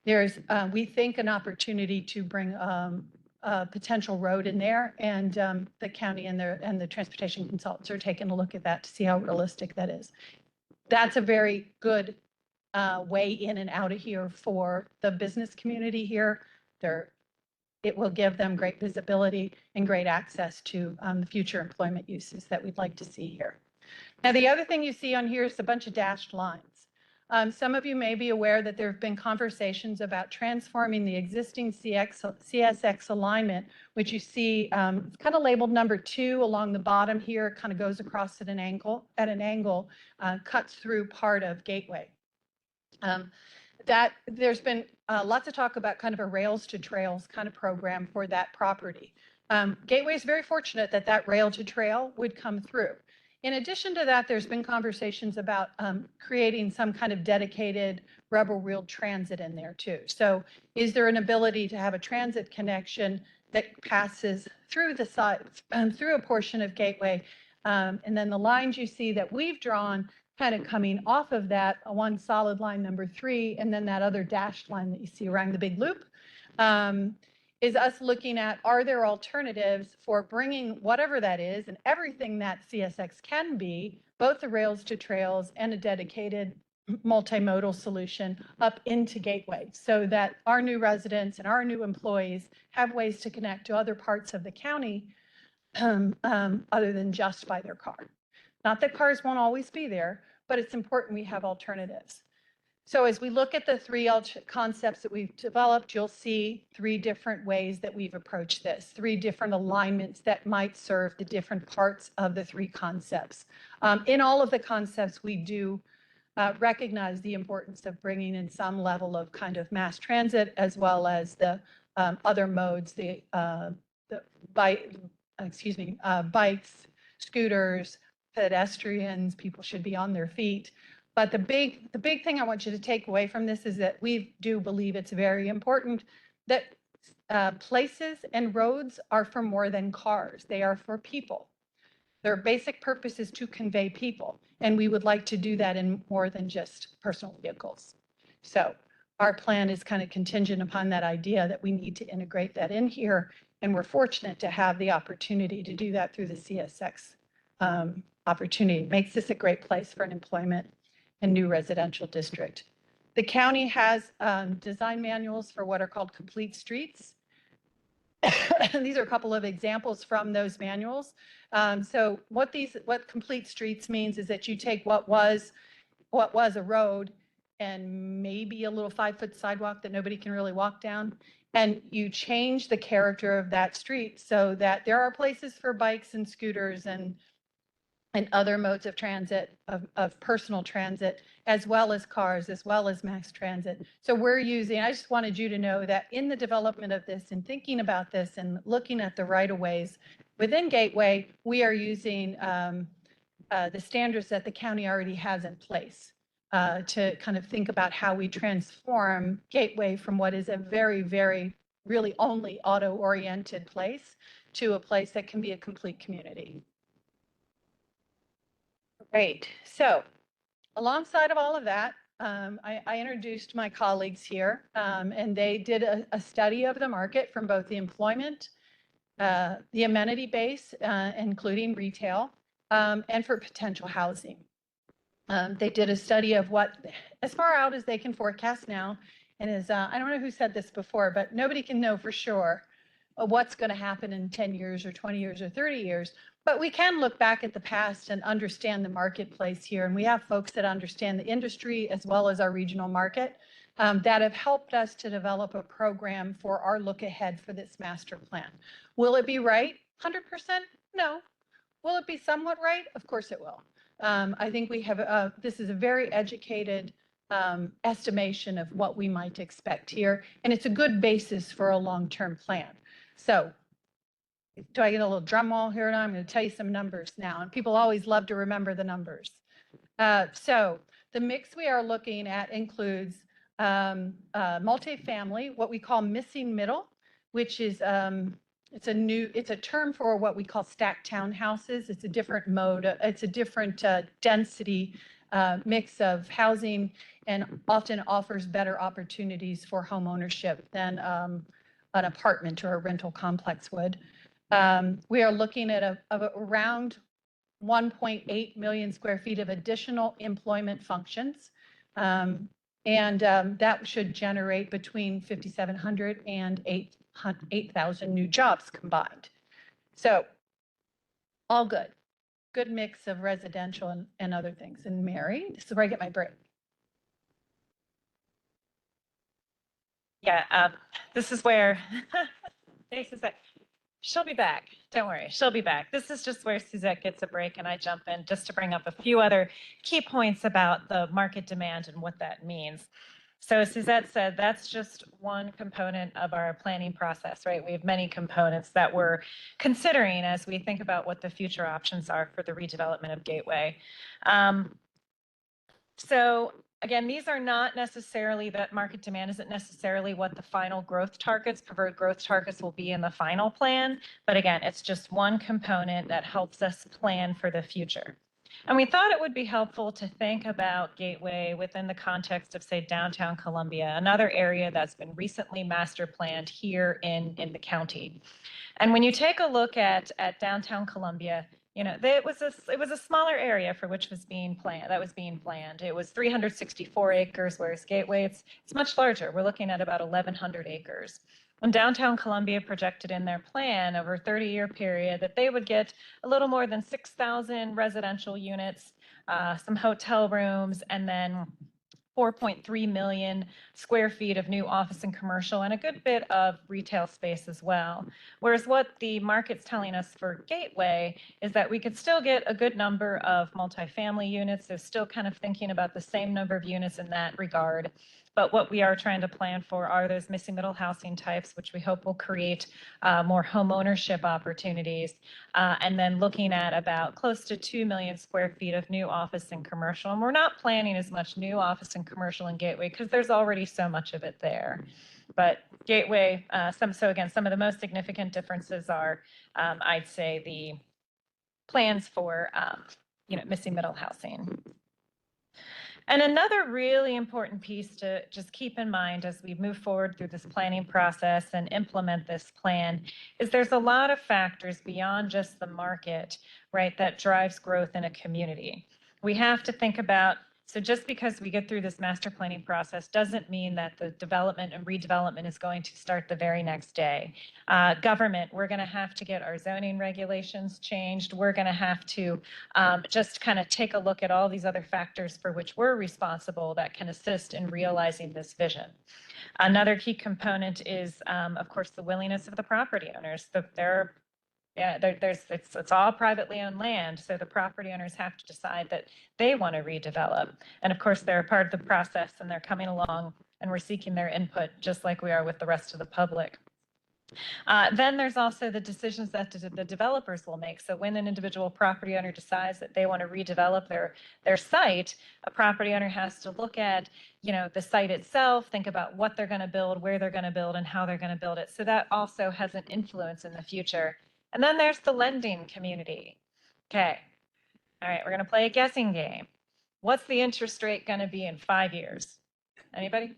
There's, we think, an opportunity to bring a potential road in there, and the county and the transportation consultants are taking a look at that to see how realistic that is. That's a very good way in and out of here for the business community here. It will give them great visibility and great access to the future employment uses that we'd like to see here. Now, the other thing you see on here is a bunch of dashed lines. Some of you may be aware that there have been conversations about transforming the existing CSX alignment, which you see it's kind of labeled number 2 along the bottom here, kind of goes across at an angle, cuts through part of Gateway. That there's been lots of talk about kind of a rails to trails kind of program for that property. Gateway is very fortunate that that rail to trail would come through. In addition to that, there's been conversations about creating some kind of dedicated rubber wheeled transit in there too. So is there an ability to have a transit connection that passes through the side, through a portion of Gateway? And then the lines you see that we've drawn, kind of coming off of that, one solid line number 3, and then that other dashed line that you see around the big loop, is us looking at, are there alternatives for bringing whatever that is and everything that CSX can be, both the rails to trails and a dedicated multimodal solution up into Gateway, so that our new residents and our new employees have ways to connect to other parts of the county other than just by their car. Not that cars won't always be there, but it's important we have alternatives. So as we look at the 3 concepts that we've developed, you'll see 3 different ways that we've approached this, 3 different alignments that might serve the different parts of the 3 concepts. In all of the concepts, we do recognize the importance of bringing in some level of kind of mass transit, as well as the other modes, bikes, scooters, pedestrians. People should be on their feet. But the big thing I want you to take away from this is that we do believe it's very important that places and roads are for more than cars. They are for people. Their basic purpose is to convey people, and we would like to do that in more than just personal vehicles. So our plan is kind of contingent upon that idea that we need to integrate that in here, and we're fortunate to have the opportunity to do that through the CSX opportunity. It makes this a great place for an employment and new residential district. The county has design manuals for what are called complete streets. These are a couple of examples from those manuals. So what complete streets means is that you take what was a road and maybe a little 5-foot sidewalk that nobody can really walk down, and you change the character of that street so that there are places for bikes and scooters and other modes of transit, of personal transit, as well as cars, as well as mass transit. So I just wanted you to know that in the development of this and thinking about this and looking at the right-of-ways within Gateway, we are using the standards that the county already has in place to kind of think about how we transform Gateway from what is a very, very, really only auto-oriented place to a place that can be a complete community. Great. So alongside of all of that, I introduced my colleagues here, and they did a study of the market from both the employment, the amenity base, including retail, and for potential housing. They did a study of what, as far out as they can forecast now, and I don't know who said this before, but nobody can know for sure what's going to happen in 10 years or 20 years or 30 years. But we can look back at the past and understand the marketplace here. And we have folks that understand the industry as well as our regional market that have helped us to develop a program for our look ahead for this master plan. Will it be right? 100%? No. Will it be somewhat right? Of course it will. I think we have, this is a very educated estimation of what we might expect here. And it's a good basis for a long-term plan. So do I get a little drum roll here? And I'm going to tell you some numbers now. And people always love to remember the numbers. So the mix we are looking at includes multifamily, what we call missing middle, which is it's a term for what we call stacked townhouses. It's a different mode. It's a different density mix of housing, and often offers better opportunities for home ownership than an apartment or a rental complex would. We are looking at around 1.8 million square feet of additional employment functions. And that should generate between 5,700 and 8,000 new jobs combined. So all good. Good mix of residential and other things. And Mary, this is where I get my break. Yeah, this is where Suzette, she'll be back. Don't worry, she'll be back. This is just where Suzette gets a break and I jump in just to bring up a few other key points about the market demand and what that means. So as Suzette said, that's just one component of our planning process, right? We have many components that we're considering as we think about what the future options are for the redevelopment of Gateway. So again, these are not necessarily, that market demand isn't necessarily what the final growth targets, preferred growth targets will be in the final plan. But again, it's just one component that helps us plan for the future. And we thought it would be helpful to think about Gateway within the context of, say, downtown Columbia, another area that's been recently master planned here in the county. And when you take a look at downtown Columbia, it was a smaller area for which was being planned. It was 364 acres, whereas Gateway, it's much larger. We're looking at about 1,100 acres. And downtown Columbia projected in their plan over a 30-year period that they would get a little more than 6,000 residential units, some hotel rooms, and then 4.3 million square feet of new office and commercial, and a good bit of retail space as well. Whereas what the market's telling us for Gateway is that we could still get a good number of multifamily units. So still kind of thinking about the same number of units in that regard. But what we are trying to plan for are those missing middle housing types, which we hope will create more home ownership opportunities. And then looking at about close to 2 million square feet of new office and commercial. And we're not planning as much new office and commercial in Gateway because there's already so much of it there. But Gateway, so again, some of the most significant differences are, I'd say, the plans for, missing middle housing. And another really important piece to just keep in mind as we move forward through this planning process and implement this plan is there's a lot of factors beyond just the market, right, that drives growth in a community. We have to think about, so just because we get through this master planning process doesn't mean that the development and redevelopment is going to start the very next day. Government, we're going to have to get our zoning regulations changed. We're going to have to just kind of take a look at all these other factors for which we're responsible that can assist in realizing this vision. Another key component is, of course, the willingness of the property owners. It's all privately owned land, so the property owners have to decide that they want to redevelop. And of course, they're a part of the process and they're coming along and we're seeking their input just like we are with the rest of the public. Then there's also the decisions that the developers will make. So when an individual property owner decides that they want to redevelop their site, a property owner has to look at, the site itself, think about what they're going to build, where they're going to build, and how they're going to build it. So that also has an influence in the future. And then there's the lending community. Okay. All right, we're going to play a guessing game. What's the interest rate going to be in 5 years? Anybody?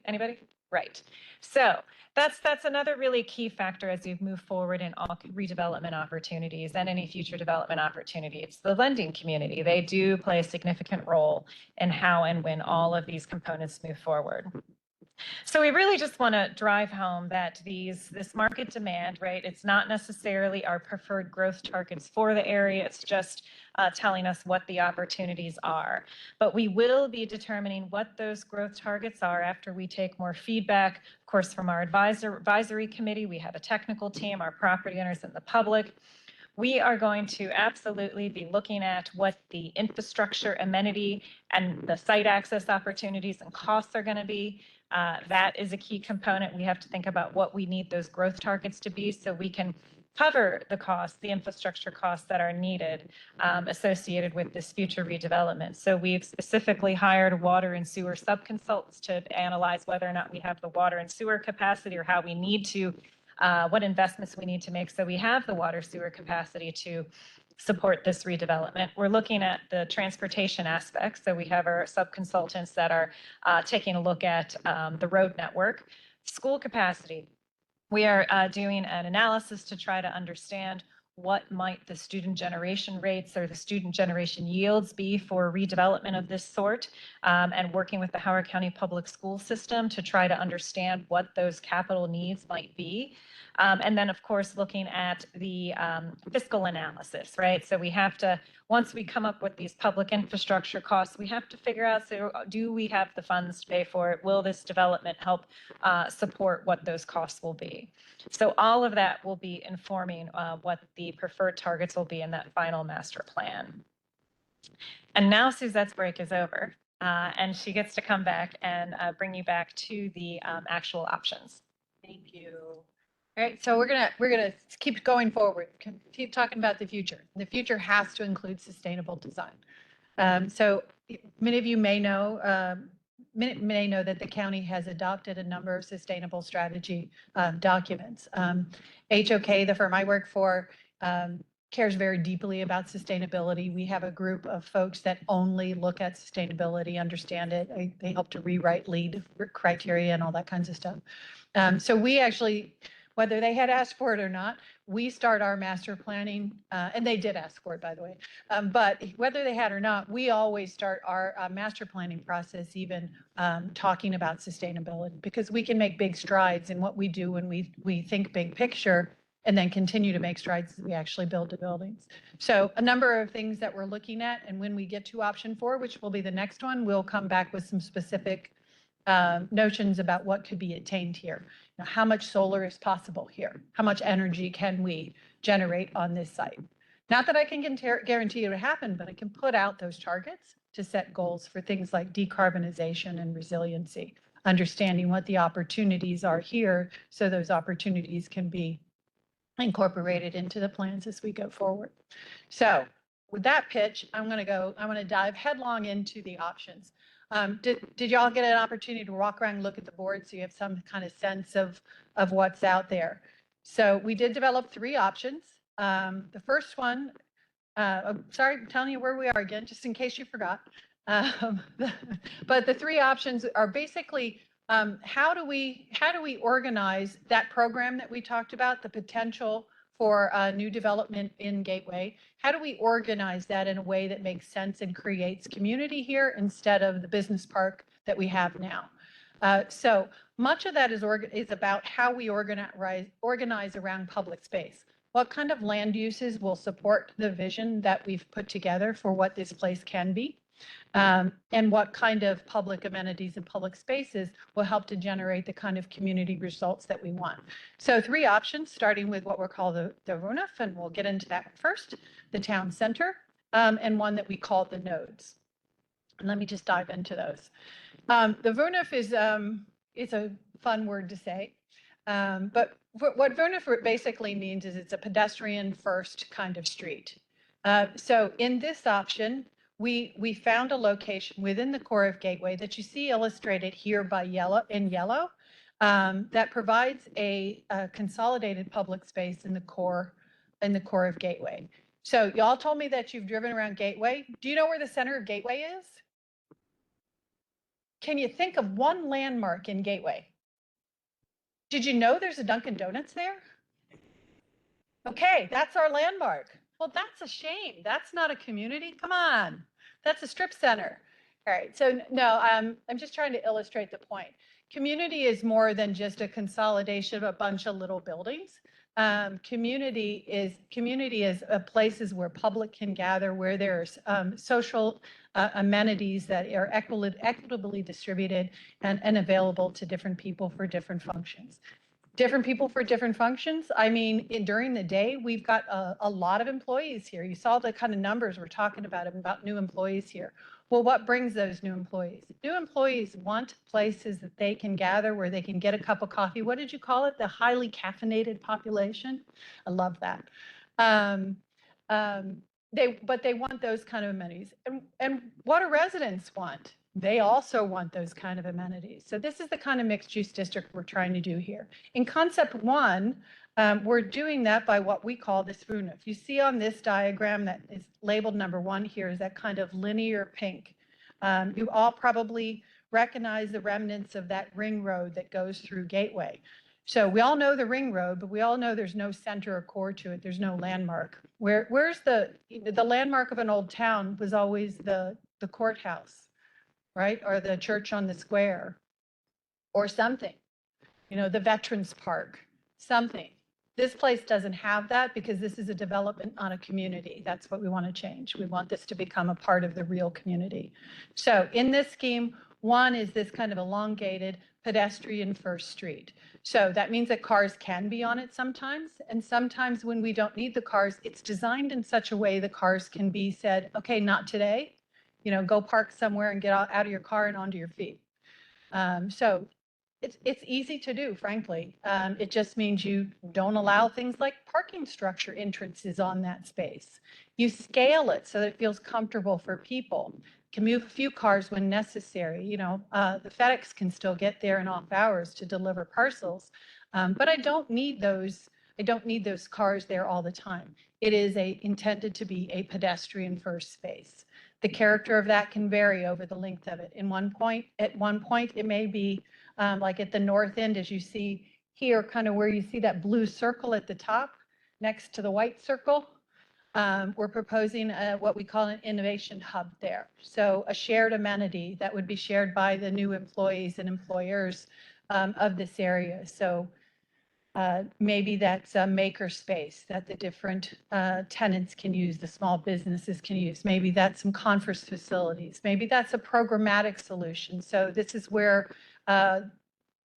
Right. So that's another really key factor as we move forward in all redevelopment opportunities and any future development opportunity. It's the lending community. They do play a significant role in how and when all of these components move forward. So we really just want to drive home that this market demand, right, it's not necessarily our preferred growth targets for the area. It's just telling us what the opportunities are. But we will be determining what those growth targets are after we take more feedback, of course, from our advisory committee. We have a technical team, our property owners, and the public. We are going to absolutely be looking at what the infrastructure, amenity, and the site access opportunities and costs are going to be. That is a key component. We have to think about what we need those growth targets to be so we can cover the costs, the infrastructure costs that are needed associated with this future redevelopment. So we've specifically hired water and sewer subconsultants to analyze whether or not we have the water and sewer capacity or how we need to, what investments we need to make so we have the water sewer capacity to support this redevelopment. We're looking at the transportation aspects. So we have our subconsultants that are taking a look at the road network. School capacity. We are doing an analysis to try to understand what might the student generation rates or the student generation yields be for redevelopment of this sort, and working with the Howard County Public School System to try to understand what those capital needs might be. And then, of course, looking at the fiscal analysis, right? So we have to, once we come up with these public infrastructure costs, we have to figure out, so do we have the funds to pay for it? Will this development help support what those costs will be? So all of that will be informing what the preferred targets will be in that final master plan. And now Suzette's break is over, and she gets to come back and bring you back to the actual options. Thank you. All right, so we're gonna keep going forward, keep talking about the future. The future has to include sustainable design. So many of you may know that the county has adopted a number of sustainable strategy documents. HOK, the firm I work for, cares very deeply about sustainability. We have a group of folks that only look at sustainability, understand it. They help to rewrite LEED criteria and all that kinds of stuff. So we actually, whether they had asked for it or not, we start our master planning, and they did ask for it, by the way. But whether they had or not, we always start our master planning process even talking about sustainability, because we can make big strides in what we do when we think big picture, and then continue to make strides as we actually build the buildings. So a number of things that we're looking at, and when we get to option 4, which will be the next one, we'll come back with some specific notions about what could be attained here. Now, how much solar is possible here? How much energy can we generate on this site? Not that I can guarantee it will happen, but I can put out those targets to set goals for things like decarbonization and resiliency, understanding what the opportunities are here, so those opportunities can be incorporated into the plans as we go forward. So with that pitch, I'm going to dive headlong into the options. Did y'all get an opportunity to walk around and look at the board so you have some kind of sense of what's out there? So we did develop 3 options. The first one, sorry, I'm telling you where we are again, just in case you forgot. But the 3 options are basically how do we organize that program that we talked about, the potential for new development in Gateway? How do we organize that in a way that makes sense and creates community here instead of the business park that we have now? So much of that is about how we organize around public space. What kind of land uses will support the vision that we've put together for what this place can be? And what kind of public amenities and public spaces will help to generate the kind of community results that we want. So 3 options, starting with what we're called the VUNF, and we'll get into that first, the town center, and one that we call the nodes. And let me just dive into those. The VUNF is it's a fun word to say, but what VUNF basically means is it's a pedestrian first kind of street. So in this option, we found a location within the core of Gateway that you see illustrated here by yellow that provides a consolidated public space in the core of Gateway. So y'all told me that you've driven around Gateway. Do you know where the center of Gateway is? Can you think of one landmark in Gateway? Did you know there's a Dunkin' Donuts there? Okay, that's our landmark. Well, that's a shame. That's not a community. Come on. That's a strip center. All right. So no, I'm just trying to illustrate the point. Community is more than just a consolidation of a bunch of little buildings. Community is places where public can gather, where there's social amenities that are equitably distributed and available to different people for different functions. Different people for different functions. I mean, during the day, we've got a lot of employees here. You saw the kind of numbers we're talking about new employees here. Well, what brings those new employees? New employees want places that they can gather where they can get a cup of coffee. What did you call it? The highly caffeinated population. I love that. But they want those kind of amenities. And what do residents want? They also want those kind of amenities. So this is the kind of mixed use district we're trying to do here. In concept 1, we're doing that by what we call this VUNF. You see on this diagram that is labeled number 1 here is that kind of linear pink. You all probably recognize the remnants of that ring road that goes through Gateway. So we all know the ring road, but we all know there's no center or core to it. There's no landmark. Where's the landmark of an old town was always the courthouse, right? Or the church on the square or something, the Veterans Park, something. This place doesn't have that because this is a development on a community. That's what we want to change. We want this to become a part of the real community. So in this scheme, 1 is this kind of elongated pedestrian first street. So that means that cars can be on it sometimes. And sometimes when we don't need the cars, it's designed in such a way the cars can be said, okay, not today. Go park somewhere and get out of your car and onto your feet. So it's easy to do, frankly. It just means you don't allow things like parking structure entrances on that space. You scale it so that it feels comfortable for people. Can move a few cars when necessary. The FedEx can still get there in off hours to deliver parcels, but I don't need those cars there all the time. it is intended to be a pedestrian first space. The character of that can vary over the length of it. At one point, it may be like at the north end, as you see here, kind of where you see that blue circle at the top next to the white circle. We're proposing what we call an innovation hub there. So a shared amenity that would be shared by the new employees and employers of this area. So maybe that's a maker space that the different tenants can use, the small businesses can use. Maybe that's some conference facilities. Maybe that's a programmatic solution. So this is where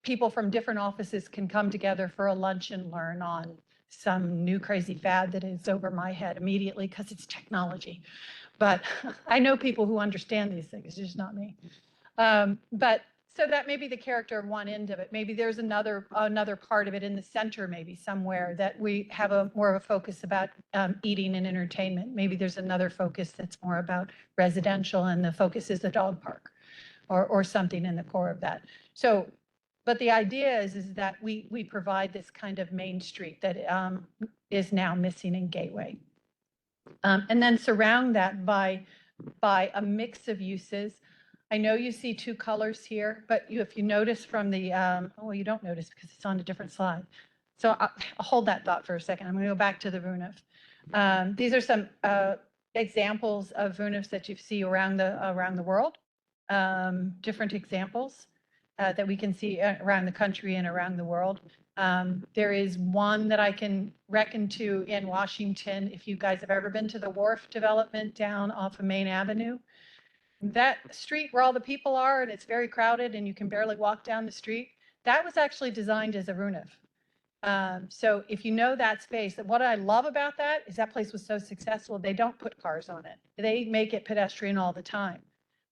people from different offices can come together for a lunch and learn on some new crazy fad that is over my head immediately because it's technology. But I know people who understand these things, it's just not me. But so that may be the character of one end of it. Maybe there's another part of it in the center, maybe somewhere that we have more of a focus about eating and entertainment. Maybe there's another focus that's more about residential and the focus is the dog park or something in the core of that. So, but the idea is that we provide this kind of main street that is now missing in Gateway. And then surround that by a mix of uses. I know you see two colors here, but if you notice from the, oh, you don't notice because it's on a different slide. So I'll hold that thought for a second. I'm going to go back to the VUNF. These are some examples of VUNFs that you see around the world, different examples that we can see around the country and around the world. There is one that I can reckon to in Washington. If you guys have ever been to the Wharf development down off of Main Avenue, that street where all the people are and it's very crowded and you can barely walk down the street, that was actually designed as a VUNF. So if you know that space, what I love about that is that place was so successful, they don't put cars on it. They make it pedestrian all the time,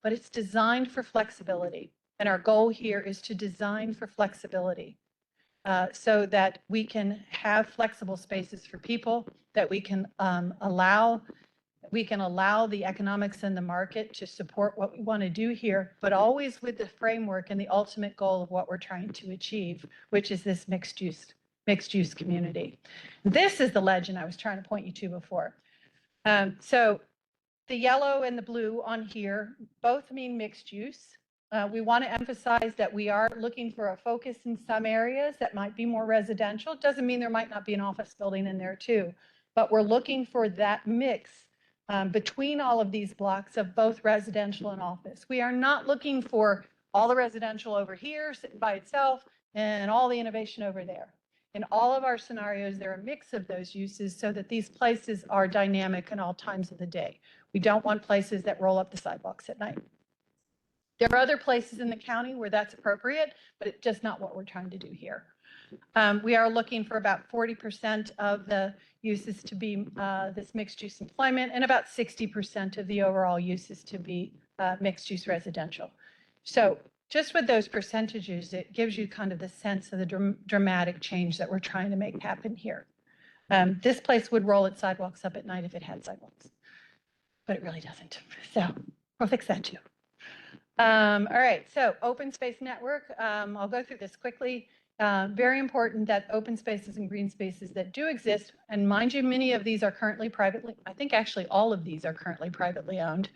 but it's designed for flexibility. And our goal here is to design for flexibility so that we can have flexible spaces for people, that we can allow the economics in the market to support what we want to do here, but always with the framework and the ultimate goal of what we're trying to achieve, which is this mixed use community. This is the legend I was trying to point you to before. So the yellow and the blue on here both mean mixed use. We want to emphasize that we are looking for a focus in some areas that might be more residential. It doesn't mean there might not be an office building in there too, but we're looking for that mix between all of these blocks of both residential and office. We are not looking for all the residential over here sitting by itself and all the innovation over there. In all of our scenarios, there are a mix of those uses so that these places are dynamic in all times of the day. We don't want places that roll up the sidewalks at night. There are other places in the county where that's appropriate, but it's just not what we're trying to do here. We are looking for about 40% of the uses to be this mixed use employment and about 60% of the overall uses to be mixed use residential. So just with those percentages, it gives you kind of the sense of the dramatic change that we're trying to make happen here. This place would roll its sidewalks up at night if it had sidewalks, but it really doesn't. So we'll fix that too. All right, so open space network. I'll go through this quickly. Very important that open spaces and green spaces that do exist, and mind you, many of these are currently privately, I think actually all of these are currently privately owned.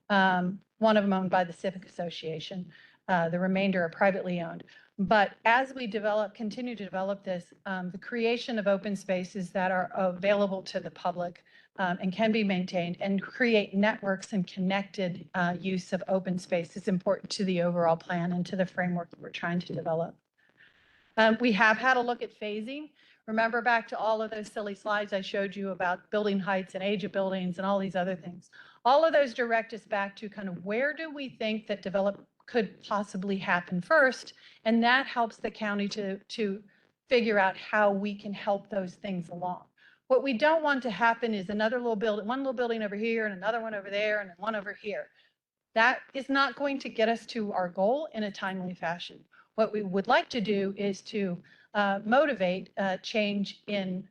One of them owned by the Civic Association, the remainder are privately owned. But as we continue to develop this, the creation of open spaces that are available to the public and can be maintained and create networks and connected use of open space is important to the overall plan and to the framework that we're trying to develop. We have had a look at phasing. Remember back to all of those silly slides I showed you about building heights and age of buildings and all these other things. All of those direct us back to kind of where do we think that development could possibly happen first, and that helps the county to figure out how we can help those things along. What we don't want to happen is another little building, one little building over here and another one over there and one over here. That is not going to get us to our goal in a timely fashion. What we would like to do is to motivate change in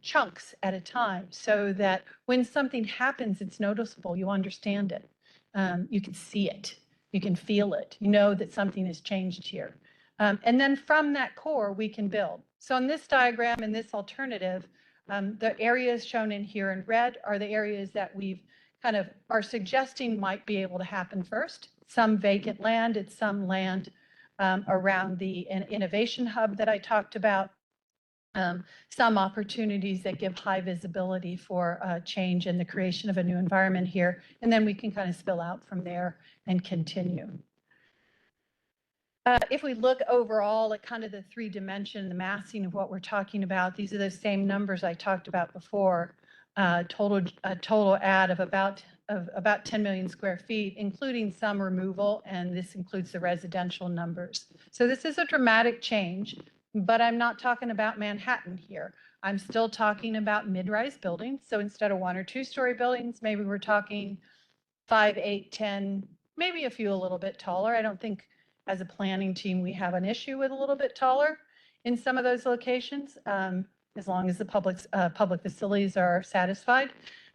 chunks at a time so that when something happens, it's noticeable, you understand it, you can see it, you can feel it, you know that something has changed here. And then from that core, we can build. So in this diagram, in this alternative, The areas shown in here in red are the areas that we've kind of are suggesting might be able to happen first. Some vacant land, it's some land around the innovation hub that I talked about. Some opportunities that give high visibility for change and the creation of a new environment here. And then we can kind of spill out from there and continue. If we look overall at kind of the three-dimension, the massing of what we're talking about, these are the same numbers I talked about before. Total add of about 10 million square feet, including some removal, and this includes the residential numbers. So this is a dramatic change, but I'm not talking about Manhattan here. I'm still talking about mid-rise buildings. So instead of 1 or 2 story buildings, maybe we're talking 5, 8, 10, maybe a few a little bit taller. I don't think as a planning team we have an issue with a little bit taller in some of those locations, as long as the public facilities are satisfied.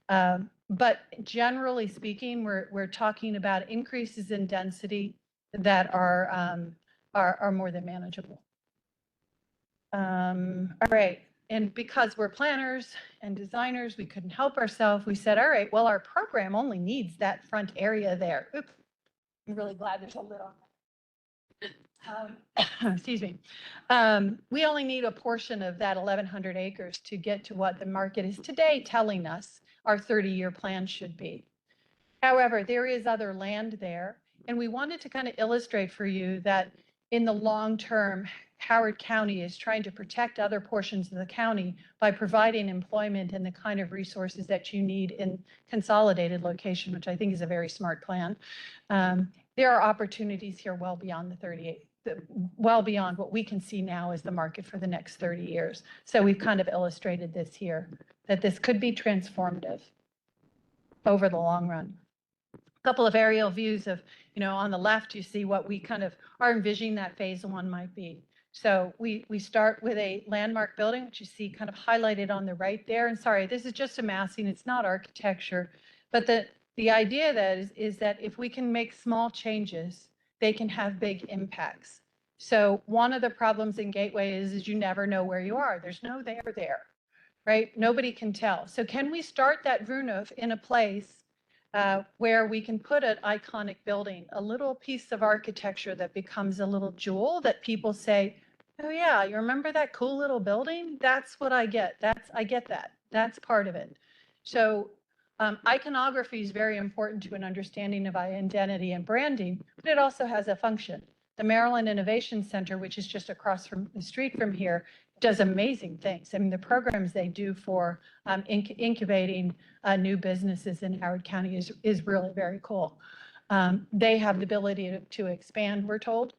But generally speaking, we're talking about increases in density that are more than manageable. All right, and because we're planners and designers, we couldn't help ourselves. We said, all right, well, our program only needs that front area there. Oops, I'm really glad there's a lid on that. Excuse me. We only need a portion of that 1,100 acres to get to what the market is today telling us our 30-year plan should be. However, there is other land there, and we wanted to kind of illustrate for you that in the long term, Howard County is trying to protect other portions of the county by providing employment and the kind of resources that you need in consolidated location, which I think is a very smart plan. There are opportunities here well beyond the 38, well beyond what we can see now as the market for the next 30 years. So we've kind of illustrated this here, that this could be transformative over the long run. A couple of aerial views of, on the left, you see what we kind of are envisioning that phase 1 might be. So we start with a landmark building, which you see kind of highlighted on the right there. And sorry, this is just a massing, it's not architecture. But the idea that is that if we can make small changes, they can have big impacts. So one of the problems in Gateway is you never know where you are. There's no there, right? Nobody can tell. So can we start that Vroonhof in a place where we can put an iconic building, a little piece of architecture that becomes a little jewel that people say, oh yeah, you remember that cool little building? That's what I get. I get that. That's part of it. So iconography is very important to an understanding of identity and branding, but it also has a function. The Maryland Innovation Center, which is just across from the street from here, does amazing things. I mean, the programs they do for incubating new businesses in Howard County is really very cool. They have the ability to expand, we're told.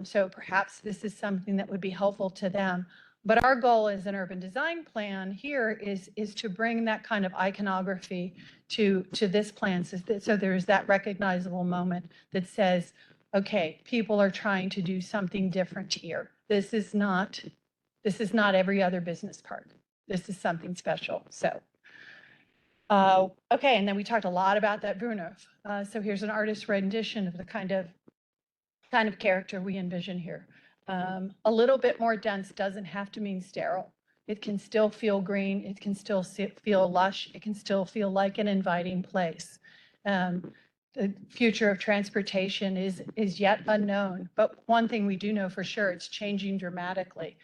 So perhaps this is something that would be helpful to them. But our goal as an urban design plan here is to bring that kind of iconography to this plan, so there's that recognizable moment that says, okay, people are trying to do something different here. This is not every other business park. This is something special. So, okay, and then we talked a lot about that Vroonhof. So here's an artist's rendition of the kind of character we envision here. A little bit more dense doesn't have to mean sterile. It can still feel green. It can still feel lush. It can still feel like an inviting place. The future of transportation is yet unknown, but one thing we do know for sure, it's changing dramatically.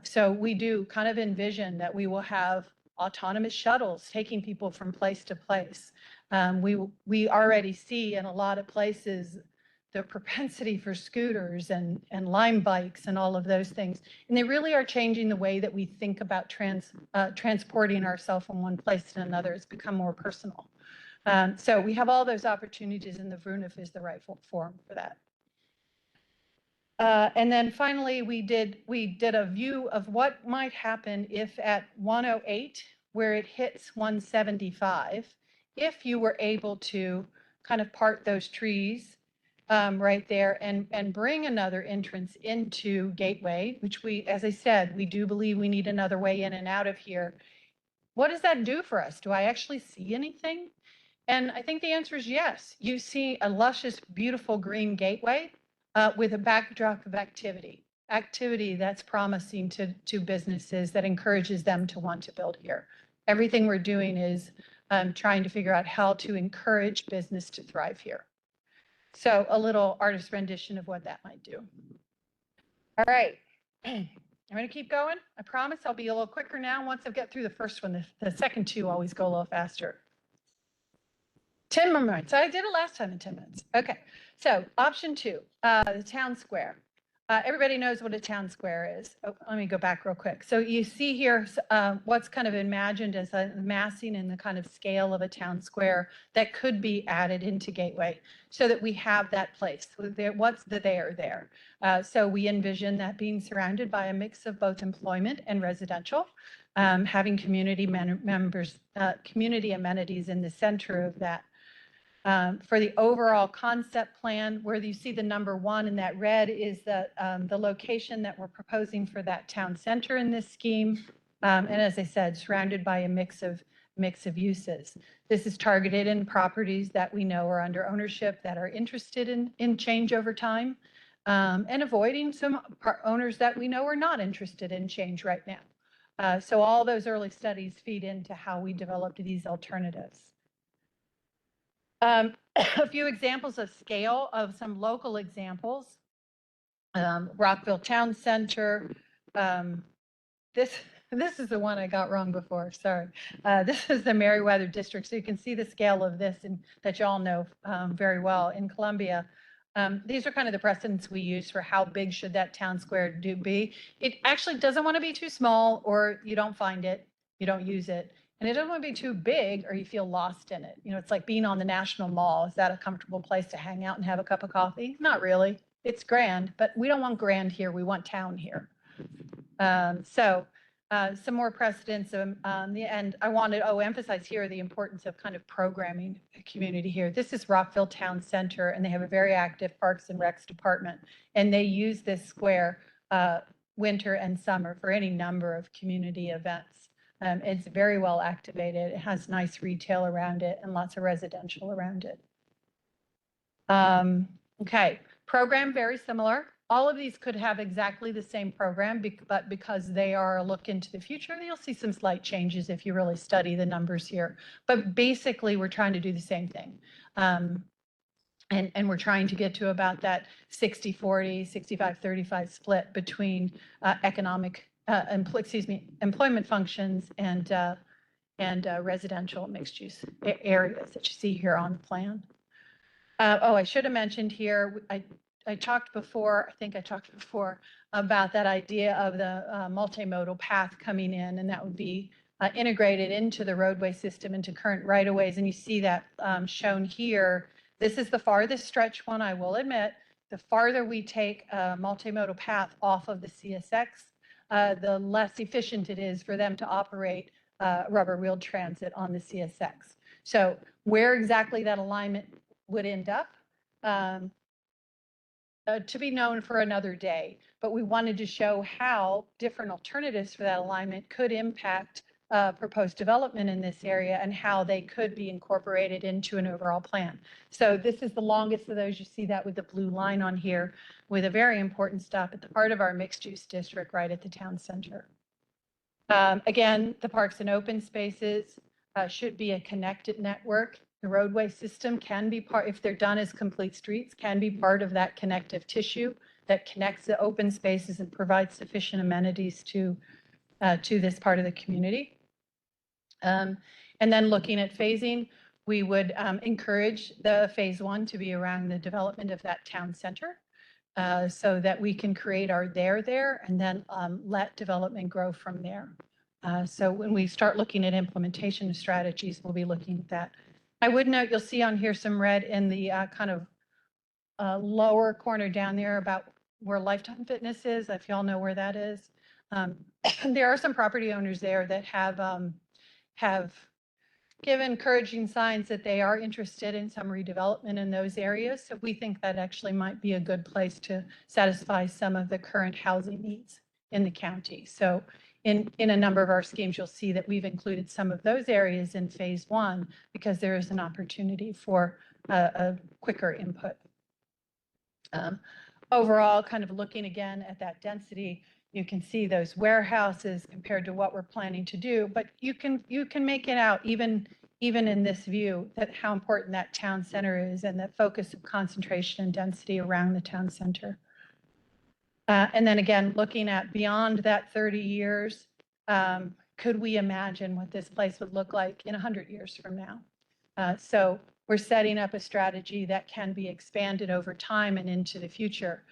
So we do kind of envision that we will have autonomous shuttles taking people from place to place. We already see in a lot of places the propensity for scooters and Lime bikes and all of those things. And they really are changing the way that we think about transporting ourselves from one place to another. It's become more personal. So we have all those opportunities, and the Vroonhof is the right forum for that. And then finally, we did a view of what might happen if at 108, where it hits 175, if you were able to kind of part those trees right there and bring another entrance into Gateway, which we, as I said, we do believe we need another way in and out of here. What does that do for us? Do I actually see anything? And I think the answer is yes. You see a luscious, beautiful green Gateway with a backdrop of activity. activity that's promising to businesses that encourages them to want to build here. Everything we're doing is trying to figure out how to encourage business to thrive here. So a little artist rendition of what that might do. All right. I'm going to keep going. I promise I'll be a little quicker now. Once I get through the first one, the second two always go a little faster. 10 more minutes. I did it last time in 10 minutes. Okay. So option 2, the town square. Everybody knows what a town square is. Oh, let me go back real quick. So you see here what's kind of imagined as a massing and the kind of scale of a town square that could be added into Gateway so that we have that place. What's the there? So we envision that being surrounded by a mix of both employment and residential, having community community amenities in the center of that. For the overall concept plan, where you see the number 1 in that red is the location that we're proposing for that town center in this scheme. And as I said, surrounded by a mix of uses. This is targeted in properties that we know are under ownership that are interested in change over time, and avoiding some owners that we know are not interested in change right now. So all those early studies feed into how we developed these alternatives. A few examples of scale of some local examples. Rockville Town Center. This is the one I got wrong before, sorry. This is the Meriwether District, so you can see the scale of this and that you all know very well in Columbia. These are kind of the precedents we use for how big should that town square be. It actually doesn't want to be too small, or you don't find it, you don't use it. And it doesn't want to be too big or you feel lost in it. You know, it's like being on the National Mall. Is that a comfortable place to hang out and have a cup of coffee? Not really. It's grand, but we don't want grand here. We want town here. Some more precedents on the end. I wanted to emphasize here the importance of kind of programming a community here. This is Rockville Town Center, and they have a very active Parks and Recs department. And they use this square winter and summer for any number of community events. It's very well activated. It has nice retail around it and lots of residential around it. Okay, program very similar. All of these could have exactly the same program, but because they are a look into the future, you'll see some slight changes if you really study the numbers here. But basically, we're trying to do the same thing. And we're trying to get to about that 60-40, 65-35 split between employment functions and residential mixed-use areas that you see here on the plan. I should have mentioned here, I talked before about that idea of the multimodal path coming in, and that would be integrated into the roadway system, into current right-of-ways, and you see that shown here. This is the farthest stretch one, I will admit. The farther we take a multimodal path off of the CSX, the less efficient it is for them to operate rubber-wheeled transit on the CSX. So where exactly that alignment would end up, to be known for another day, but we wanted to show how different alternatives for that alignment could impact proposed development in this area and how they could be incorporated into an overall plan. So this is the longest of those. You see that with the blue line on here, with a very important stop at the heart of our mixed-use district right at the town center. Again, the parks and open spaces should be a connected network. The roadway system can be part, if they're done as complete streets, can be part of that connective tissue that connects the open spaces and provides sufficient amenities to this part of the community. And then looking at phasing, we would encourage the phase 1 to be around the development of that town center so that we can create our there and then let development grow from there. So when we start looking at implementation strategies, we'll be looking at that. I would note, you'll see on here some red in the kind of lower corner down there about where Lifetime Fitness is, if y'all know where that is. There are some property owners there that have given encouraging signs that they are interested in some redevelopment in those areas. So we think that actually might be a good place to satisfy some of the current housing needs in the county. So in a number of our schemes, you'll see that we've included some of those areas in phase 1 because there is an opportunity for a quicker input. overall, kind of looking again at that density, you can see those warehouses compared to what we're planning to do, but you can make it out even in this view that how important that town center is and the focus of concentration and density around the town center. And then again, looking at beyond that 30 years, could we imagine what this place would look like in 100 years from now? So we're setting up a strategy that can be expanded over time and into the future.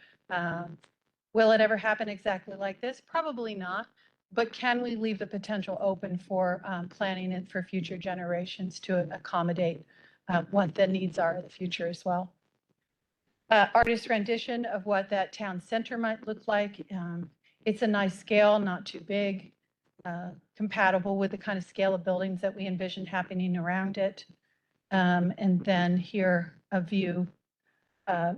Will it ever happen exactly like this? Probably not. But can we leave the potential open for planning it for future generations to accommodate what the needs are of the future as well? Artist rendition of what that town center might look like. It's a nice scale, not too big, compatible with the kind of scale of buildings that we envision happening around it. And then here a view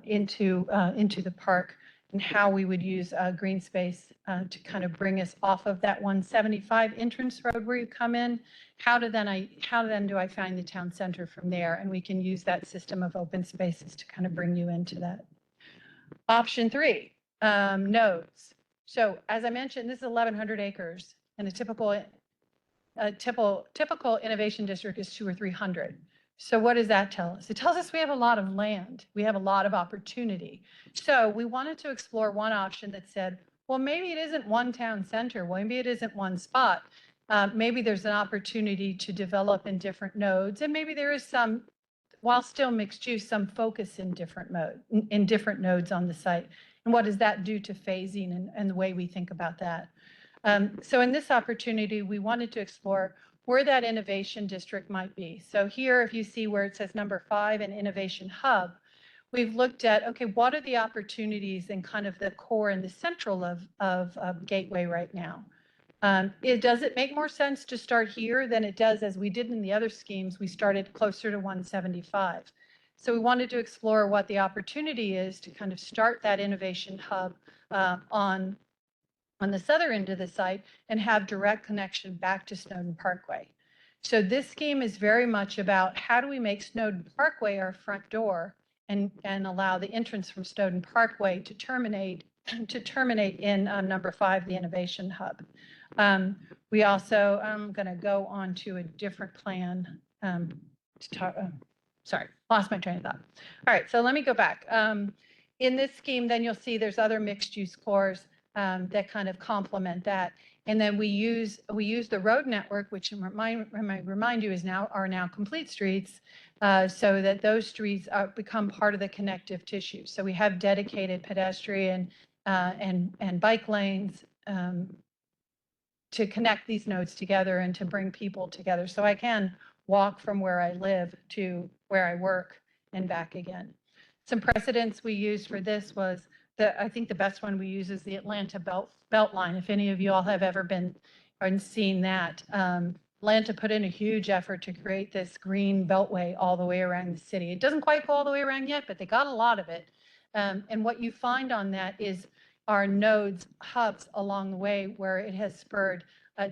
into the park and how we would use green space to kind of bring us off of that 175 entrance road where you come in. How then do I find the town center from there? And we can use that system of open spaces to kind of bring you into that. Option 3, nodes. So as I mentioned, this is 1,100 acres, and a typical innovation district is 200 or 300. So what does that tell us? It tells us we have a lot of land. We have a lot of opportunity. So we wanted to explore one option that said, well, maybe it isn't one town center. Well, maybe it isn't one spot. Maybe there's an opportunity to develop in different nodes. And maybe there is some, while still mixed use, some focus in different nodes on the site. And what does that do to phasing and the way we think about that? So in this opportunity, we wanted to explore where that innovation district might be. So here, if you see where it says number 5, an innovation hub, we've looked at, okay, what are the opportunities in kind of the core and the central of Gateway right now? Does it make more sense to start here than it does as we did in the other schemes? We started closer to 175. So we wanted to explore what the opportunity is to kind of start that innovation hub on the southern end of the site and have direct connection back to Snowden Parkway. So this scheme is very much about how do we make Snowden Parkway our front door and allow the entrance from Snowden Parkway to terminate in number 5, the innovation hub. We also, I'm going to go on to a different plan to talk. Sorry, lost my train of thought. All right, so let me go back. In this scheme, then you'll see there's other mixed use cores that kind of complement that. And then we use the road network, which remind you are now complete streets, so that those streets become part of the connective tissue. So we have dedicated pedestrian and bike lanes to connect these nodes together and to bring people together. So I can walk from where I live to where I work and back again. Some precedents we used for this was I think the best one we use is the Atlanta Beltline. If any of you all have ever been and seen that, Atlanta put in a huge effort to create this green beltway all the way around the city. It doesn't quite go all the way around yet, but they got a lot of it. And what you find on that is our nodes, hubs along the way where it has spurred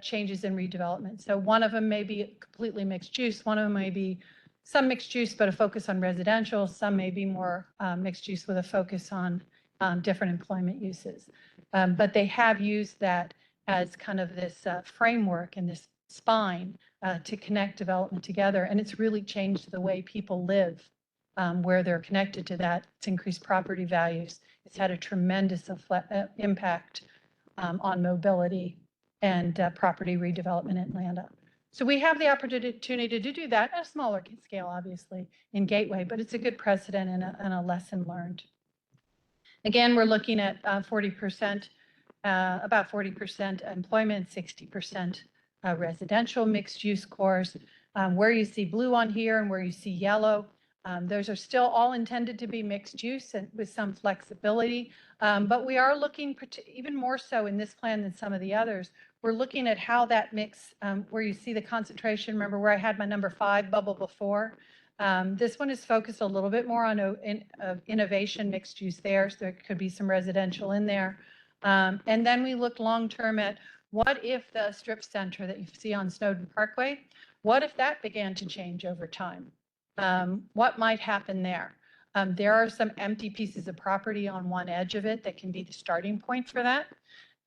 changes in redevelopment. So one of them may be completely mixed use. One of them may be some mixed use, but a focus on residential. Some may be more mixed use with a focus on different employment uses. But they have used that as kind of this framework and this spine to connect development together. And it's really changed the way people live where they're connected to that. It's increased property values. It's had a tremendous impact on mobility and property redevelopment in Atlanta. So we have the opportunity to do that at a smaller scale, obviously, in Gateway, but it's a good precedent and a lesson learned. Again, we're looking at 40%, about 40% employment, 60% residential mixed use cores. Where you see blue on here and where you see yellow, those are still all intended to be mixed use and with some flexibility. But we are looking even more so in this plan than some of the others. We're looking at how that mix, where you see the concentration. Remember where I had my number 5 bubble before? This one is focused a little bit more on innovation mixed use there, so there could be some residential in there. And then we look long-term at what if the strip center that you see on Snowden Parkway, what if that began to change over time? What might happen there? There are some empty pieces of property on one edge of it that can be the starting point for that.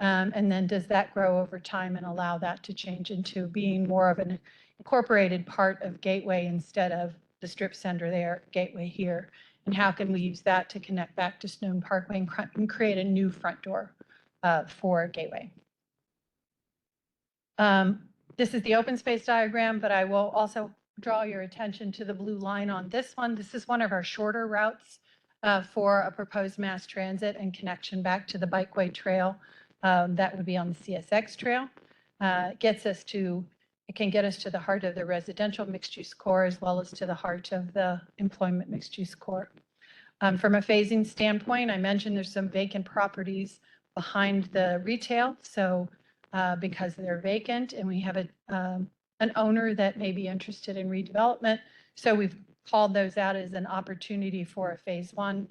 And then does that grow over time and allow that to change into being more of an incorporated part of Gateway instead of the strip center there, Gateway here? And how can we use that to connect back to Snowden Parkway and create a new front door for Gateway? This is the open space diagram, but I will also draw your attention to the blue line on this one. This is one of our shorter routes for a proposed mass transit and connection back to the bikeway trail. That would be on the CSX trail. It can get us to the heart of the residential mixed use core as well as to the heart of the employment mixed use core. From a phasing standpoint, I mentioned there's some vacant properties behind the retail. So because they're vacant and we have an owner that may be interested in redevelopment. So we've called those out as an opportunity for a phase one.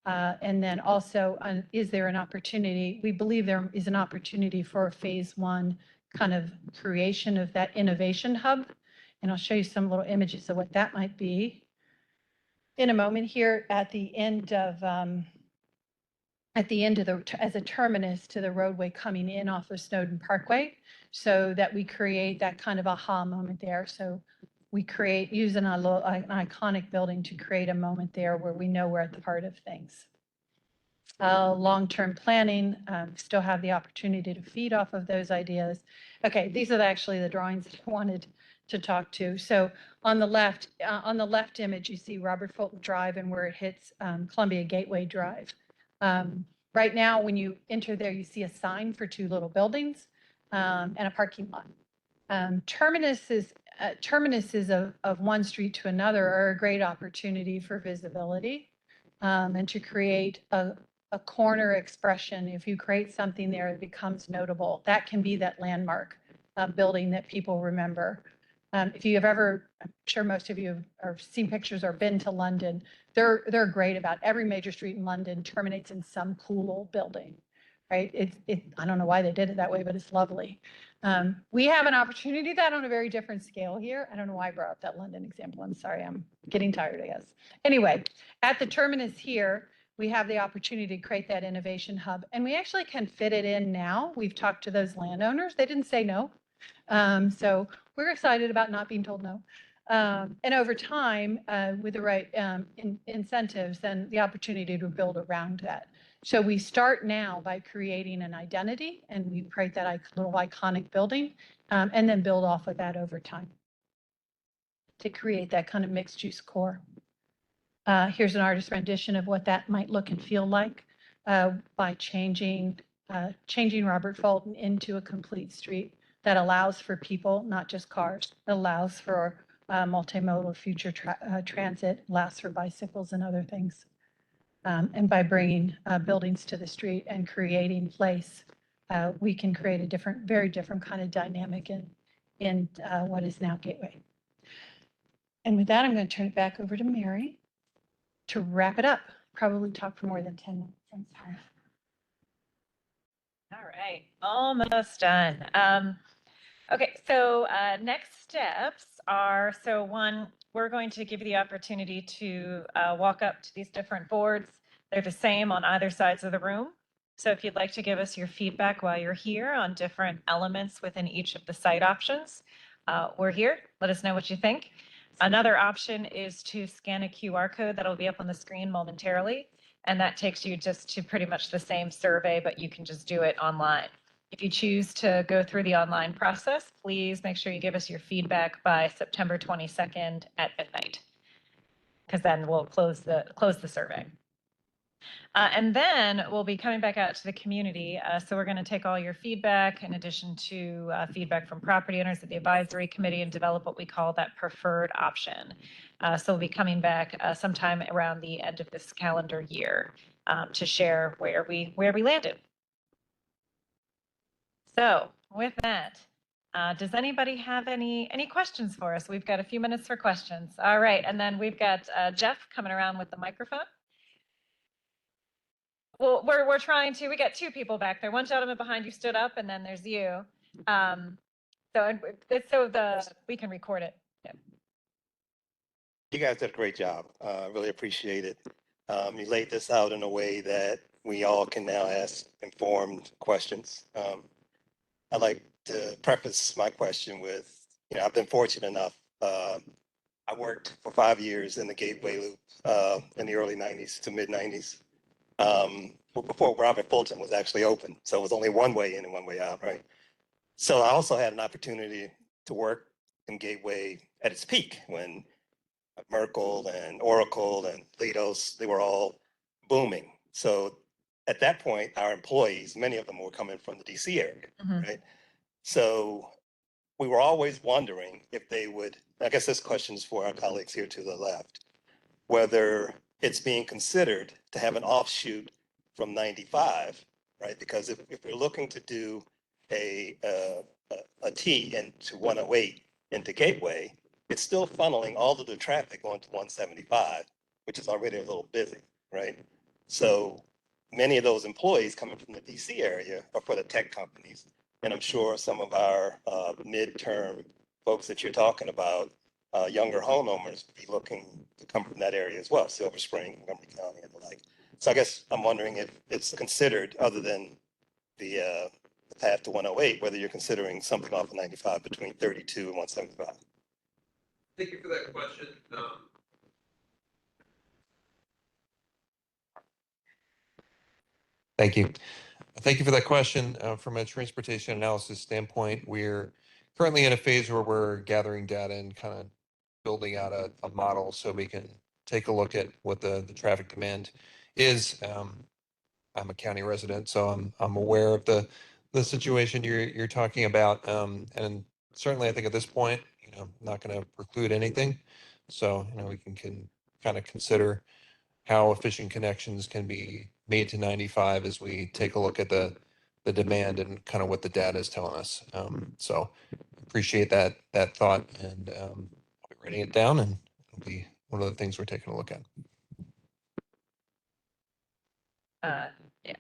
And then also, is there an opportunity? We believe there is an opportunity for a phase one kind of creation of that innovation hub. And I'll show you some little images of what that might be in a moment here at the end of as a terminus to the roadway coming in off of Snowden Parkway, so that we create that kind of aha moment there. So we use an iconic building to create a moment there where we know we're at the heart of things. Long-term planning, still have the opportunity to feed off of those ideas. Okay, these are actually the drawings that I wanted to talk to. So on the left image, you see Robert Fulton Drive and where it hits Columbia Gateway Drive. Right now, when you enter there, you see a sign for two little buildings and a parking lot. Terminuses of one street to another are a great opportunity for visibility and to create a corner expression. If you create something there, it becomes notable. That can be that landmark building that people remember. If you have ever, I'm sure most of you have seen pictures or been to London, they're great about every major street in London terminates in some cool old building, right? I don't know why they did it that way, but it's lovely. We have an opportunity to do that on a very different scale here. I don't know why I brought up that London example. I'm sorry, I'm getting tired, I guess. Anyway, at the terminus here, we have the opportunity to create that innovation hub, and we actually can fit it in now. We've talked to those landowners. They didn't say no. So we're excited about not being told no. And over time, with the right incentives, then the opportunity to build around that. So we start now by creating an identity, and we create that little iconic building, and then build off of that over time to create that kind of mixed use core. Here's an artist rendition of what that might look and feel like by changing Robert Fulton into a complete street that allows for people, not just cars. It allows for multimodal future transit, allows for bicycles and other things. And by bringing buildings to the street and creating place, we can create a very different kind of dynamic in what is now Gateway. And with that, I'm going to turn it back over to Mary to wrap it up. Probably talk for more than 10 minutes. I'm sorry. All right, almost done. Okay, so next steps are, so one, we're going to give you the opportunity to walk up to these different boards. They're the same on either sides of the room. So if you'd like to give us your feedback while you're here on different elements within each of the site options, we're here. Let us know what you think. Another option is to scan a QR code that'll be up on the screen momentarily. And that takes you just to pretty much the same survey, but you can just do it online. If you choose to go through the online process, please make sure you give us your feedback by September 22nd at midnight, because then we'll close the survey. And then we'll be coming back out to the community. So we're going to take all your feedback in addition to feedback from property owners at the advisory committee and develop what we call that preferred option. So we'll be coming back sometime around the end of this calendar year to share where we landed. So with that, does anybody have any questions for us? We've got a few minutes for questions. All right, and then we've got Jeff coming around with the microphone. Well, we're trying to. We got two people back there. One gentleman behind you stood up, and then there's you. We can record it. You guys did a great job. Really appreciate it. You laid this out in a way that we all can now ask informed questions. I'd like to preface my question with, I've been fortunate enough. I worked for 5 years in the Gateway Loop in the early 90s to mid 90s. Before Robert Fulton was actually open. So it was only one way in and one way out, right? So I also had an opportunity to work in Gateway at its peak when Merkle and Oracle and Leidos, they were all booming. So at that point, our employees, many of them were coming from the DC area, right? So we were always wondering if they would, I guess this question is for our colleagues here to the left, whether it's being considered to have an offshoot from 95, right? Because if we're looking to do a T into 108 into Gateway, it's still funneling all of the traffic onto 175, which is already a little busy, right? So many of those employees coming from the DC area are for the tech companies. And I'm sure some of our midterm folks that you're talking about, younger homeowners, would be looking to come from that area as well, Silver Spring, Montgomery County, and the like. So I guess I'm wondering if it's considered, other than the path to 108, whether you're considering something off of 95 between 32 and 175. Thank you for that question. Thank you. Thank you for that question. From a transportation analysis standpoint, we're currently in a phase where we're gathering data and kind of building out a model so we can take a look at what the traffic demand is. I'm a county resident, so I'm aware of the situation you're talking about. And certainly I think at this point, not going to preclude anything. So, we can kind of consider how efficient connections can be made to 95 as we take a look at the demand and kind of what the data is telling us. So appreciate that thought, and I'll be writing it down, and it'll be one of the things we're taking a look at. Yeah.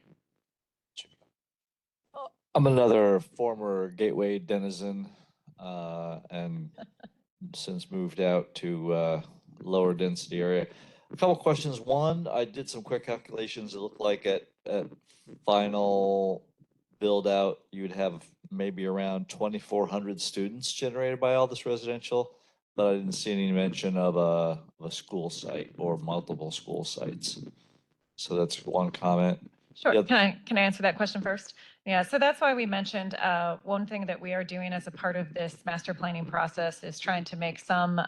I'm another former Gateway denizen, and since moved out to lower density area. A couple questions. One, I did some quick calculations. It looked like at final build out, you would have maybe around 2,400 students generated by all this residential, but I didn't see any mention of a school site or multiple school sites. So that's one comment. Sure. Yeah. Can I answer that question first? Yeah, so that's why we mentioned one thing that we are doing as a part of this master planning process is trying to make some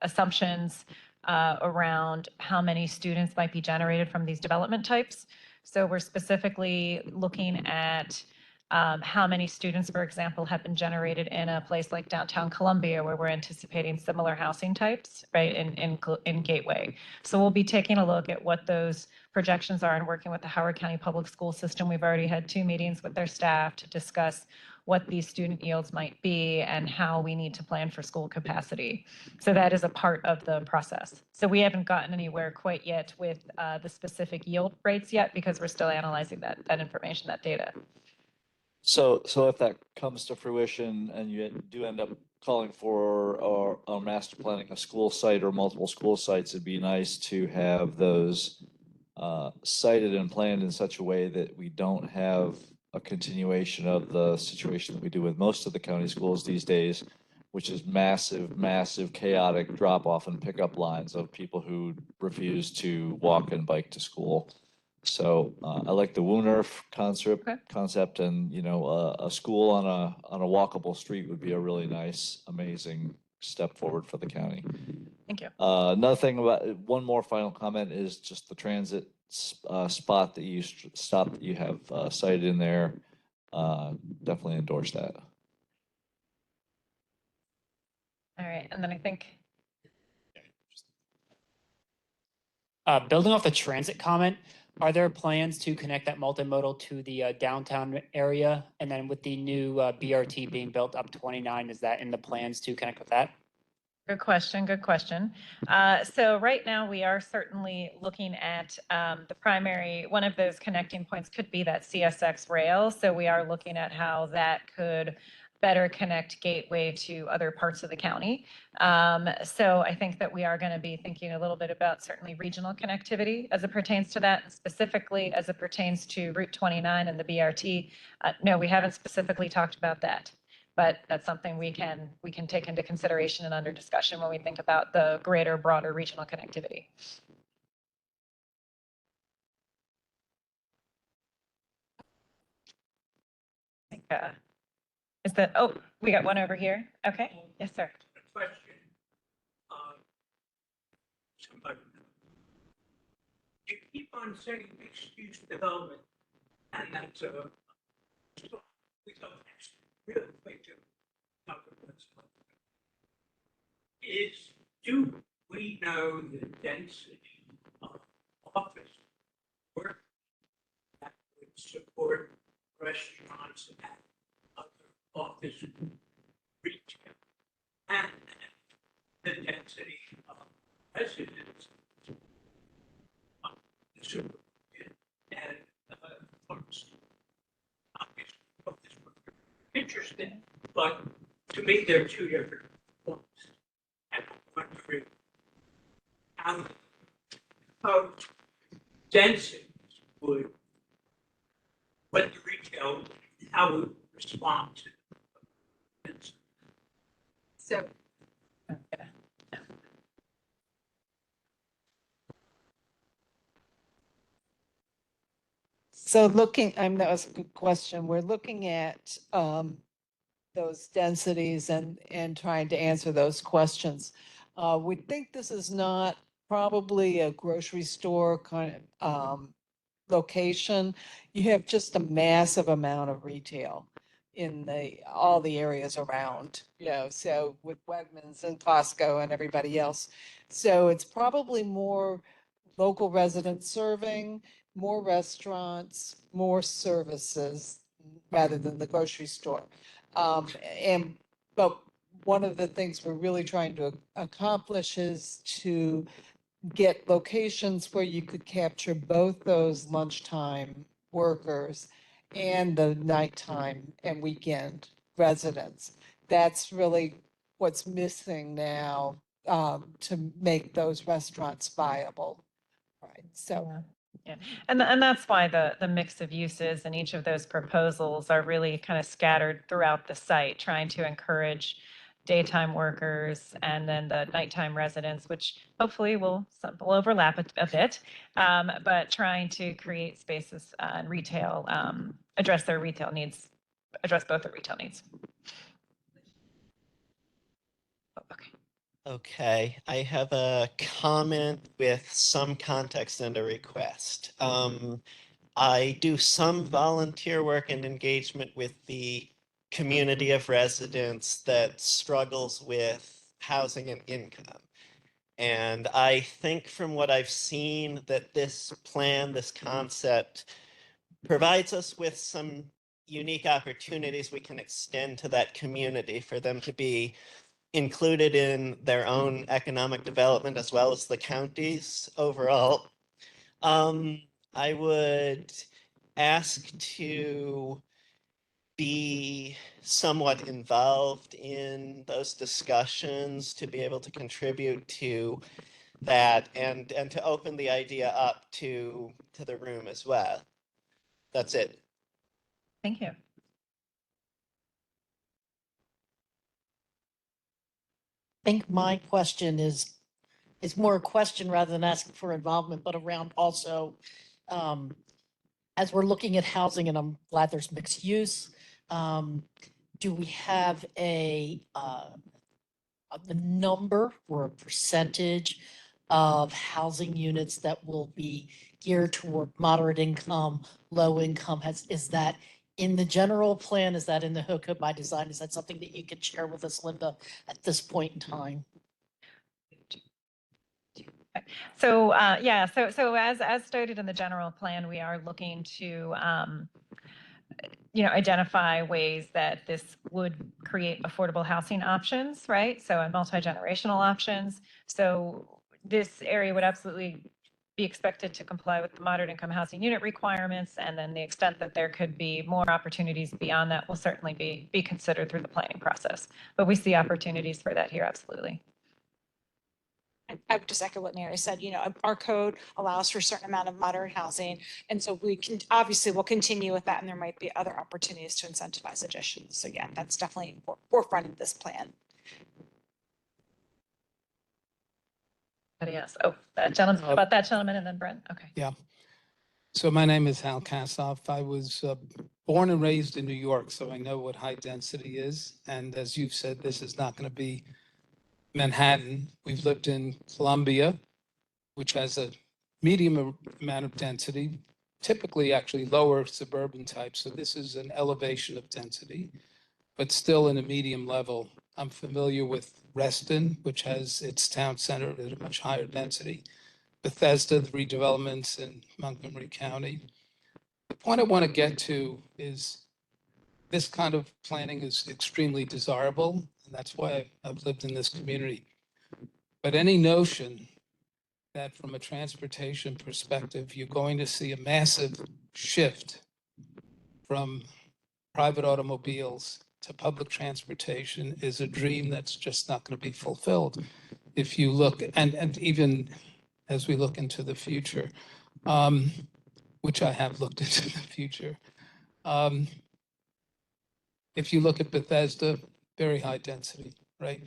assumptions around how many students might be generated from these development types. So we're specifically looking at how many students, for example, have been generated in a place like downtown Columbia, where we're anticipating similar housing types, right, in Gateway. So we'll be taking a look at what those projections are and working with the Howard County Public School System. We've already had 2 meetings with their staff to discuss what these student yields might be and how we need to plan for school capacity. So that is a part of the process. So we haven't gotten anywhere quite yet with the specific yield rates yet, because we're still analyzing that information, that data. So if that comes to fruition and you do end up calling for or master planning a school site or multiple school sites, it'd be nice to have those cited and planned in such a way that we don't have a continuation of the situation that we do with most of the county schools these days, which is massive chaotic drop off and pickup lines of people who refuse to walk and bike to school. So I like the Wooner concept, and a school on a walkable street would be a really nice, amazing step forward for the county. Thank you. Another thing about one more final comment is just the transit spot that you have cited in there. Definitely endorse that. All right, and then I think. Building off the transit comment, are there plans to connect that multimodal to the downtown area? And then with the new BRT being built up 29, is that in the plans to connect with that? Good question. Good question. So right now we are certainly looking at the primary, one of those connecting points could be that CSX rail. So we are looking at how that could better connect Gateway to other parts of the county. So I think that we are going to be thinking a little bit about certainly regional connectivity as it pertains to that, specifically as it pertains to Route 29 and the BRT. No, we haven't specifically talked about that, but that's something we can take into consideration and under discussion when we think about the greater, broader regional connectivity. Is that, oh, we got one over here. Okay. Yes, sir. Question. Somebody. You keep on saying mixed-use development, and that's we don't really think to talk about stuff. Do we know the density of office work that would support restaurants and other office retail, and the density of residents, the supermarket and pharmacy? Obviously, both is interesting, but to me, they're two different points. And I'm wondering how densities would, what the retail, how would respond to it. So looking, that was a good question. We're looking at those densities and trying to answer those questions. We think this is not probably a grocery store kind of location. You have just a massive amount of retail in all the areas around, so with Wegmans and Costco and everybody else. So it's probably more local residents serving, more restaurants, more services rather than the grocery store. But one of the things we're really trying to accomplish is to get locations where you could capture both those lunchtime workers and the nighttime and weekend residents. That's really what's missing now to make those restaurants viable. Right. So. Yeah, and that's why the mix of uses in each of those proposals are really kind of scattered throughout the site, trying to encourage daytime workers and then the nighttime residents, which hopefully will overlap a bit, but trying to create spaces and retail, address their retail needs, address both their retail needs. Okay. Okay, I have a comment with some context and a request. I do some volunteer work and engagement with the community of residents that struggles with housing and income. And I think from what I've seen that this plan, this concept provides us with some unique opportunities we can extend to that community for them to be included in their own economic development as well as the county's overall. I would ask to be somewhat involved in those discussions, to be able to contribute to that and to open the idea up to the room as well. That's it. Thank you. I think my question is more a question rather than asking for involvement, but around also, as we're looking at housing, and I'm glad there's mixed use, do we have a number or a percentage of housing units that will be geared toward moderate income, low income? Is that in the general plan? Is that in the HOCO by design? Is that something that you could share with us, Linda, at this point in time? So yeah, so as stated in the general plan, we are looking to identify ways that this would create affordable housing options, right? So multi-generational options. So this area would absolutely be expected to comply with the moderate income housing unit requirements. And then the extent that there could be more opportunities beyond that will certainly be considered through the planning process. But we see opportunities for that here, absolutely. I would just echo what Mary said, you know, our code allows for a certain amount of moderate housing. And so we can, obviously we'll continue with that and there might be other opportunities to incentivize additions. So yeah, that's definitely forefront of this plan. Anybody else? Oh, that gentleman, about that gentleman and then Brent. Okay. Yeah. So my name is Hal Kassoff. I was born and raised in New York, so I know what high density is. And as you've said, this is not going to be Manhattan. We've lived in Columbia, which has a medium amount of density, typically actually lower suburban type. So this is an elevation of density, but still in a medium level. I'm familiar with Reston, which has its town center at a much higher density. Bethesda, the redevelopments in Montgomery County. The point I want to get to is this kind of planning is extremely desirable, and that's why I've lived in this community. But any notion that from a transportation perspective, you're going to see a massive shift from private automobiles to public transportation is a dream that's just not going to be fulfilled. If you look, and even as we look into the future, which I have looked into the future, if you look at Bethesda, very high density, right?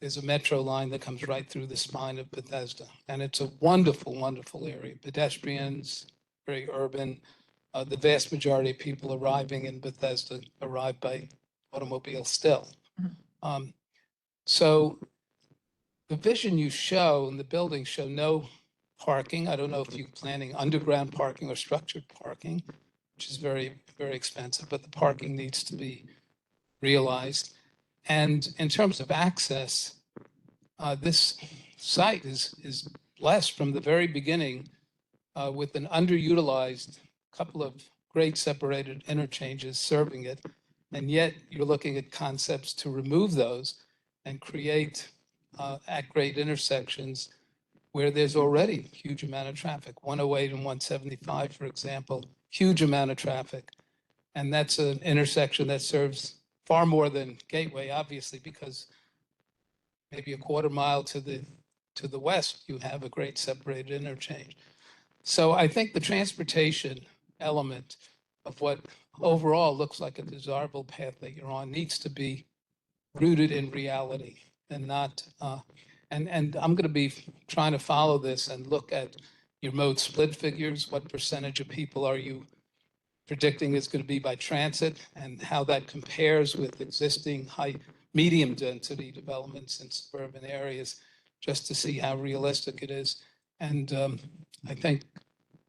There's a metro line that comes right through the spine of Bethesda, and it's a wonderful, wonderful area. Pedestrians, very urban. The vast majority of people arriving in Bethesda arrive by automobile still. So the vision you show and the buildings show no parking. I don't know if you're planning underground parking or structured parking, which is very, very expensive, but the parking needs to be realized. And in terms of access, this site is blessed from the very beginning with an underutilized couple of grade separated interchanges serving it. And yet you're looking at concepts to remove those and create at grade intersections where there's already a huge amount of traffic. 108 and 175, for example, huge amount of traffic. And that's an intersection that serves far more than Gateway, obviously, because maybe a quarter mile to the west, you have a grade separated interchange. So I think the transportation element of what overall looks like a desirable path that you're on needs to be rooted in reality and not, and I'm going to be trying to follow this and look at your mode split figures. What percentage of people are you predicting is going to be by transit and how that compares with existing high, medium density developments in suburban areas, just to see how realistic it is. And I think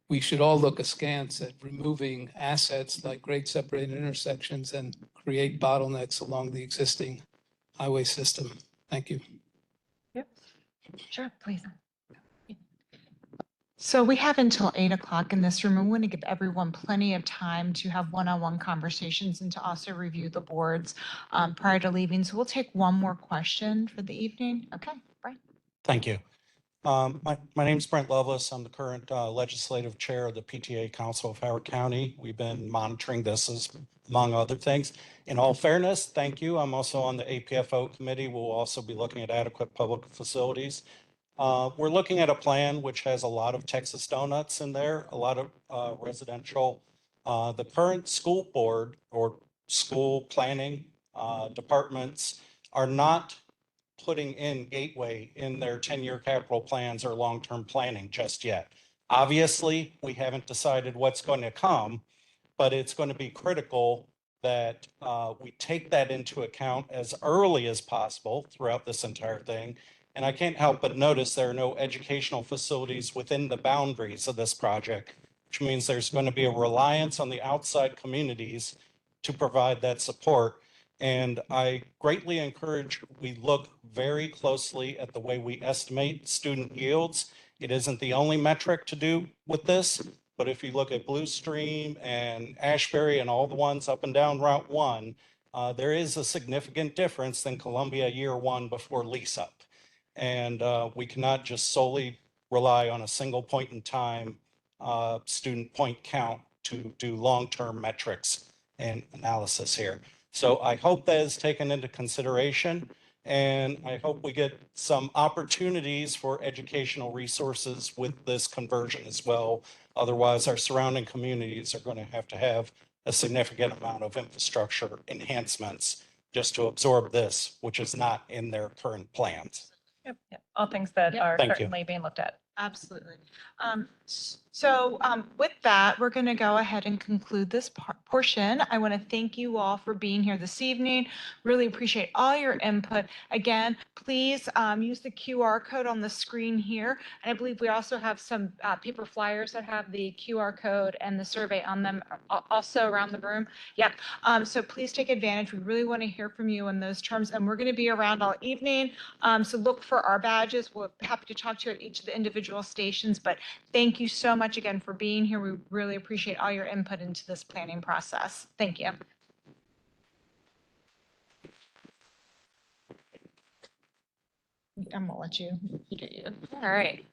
we should all look askance at removing assets like grade separated intersections and create bottlenecks along the existing highway system. Thank you. Yep. Sure, please. So we have until 8 o'clock in this room. I want to give everyone plenty of time to have one-on-one conversations and to also review the boards prior to leaving. So we'll take one more question for the evening. Okay, Brian. Thank you. My name is Brent Lovelace. I'm the current legislative chair of the PTA Council of Howard County. We've been monitoring this as, among other things. In all fairness, thank you. I'm also on the APFO committee. We'll also be looking at adequate public facilities. We're looking at a plan which has a lot of Texas donuts in there, a lot of residential. The current school board or school planning departments are not putting in Gateway in their 10-year capital plans or long-term planning just yet. Obviously, we haven't decided what's going to come, but it's going to be critical that we take that into account as early as possible throughout this entire thing. And I can't help but notice there are no educational facilities within the boundaries of this project, which means there's going to be a reliance on the outside communities to provide that support. And I greatly encourage we look very closely at the way we estimate student yields. It isn't the only metric to do with this, but if you look at Blue Stream and Ashbury and all the ones up and down Route 1, there is a significant difference than Columbia year one before lease up. And we cannot just solely rely on a single point in time student point count to do long-term metrics and analysis here. So I hope that is taken into consideration, and I hope we get some opportunities for educational resources with this conversion as well. Otherwise, our surrounding communities are going to have a significant amount of infrastructure enhancements just to absorb this, which is not in their current plans. Yep, yep. All things that Yep. are Thank you. certainly being looked at. Absolutely. So with that, we're going to go ahead and conclude this portion. I want to thank you all for being here this evening. Really appreciate all your input. Again, please use the QR code on the screen here. And I believe we also have some paper flyers that have the QR code and the survey on them also around the room. Yep. So please take advantage. We really want to hear from you in those terms. And we're going to be around all evening. So look for our badges. We're happy to talk to you at each of the individual stations, but thank you so much again for being here. We really appreciate all your input into this planning process. Thank you. I'm gonna let you. All right.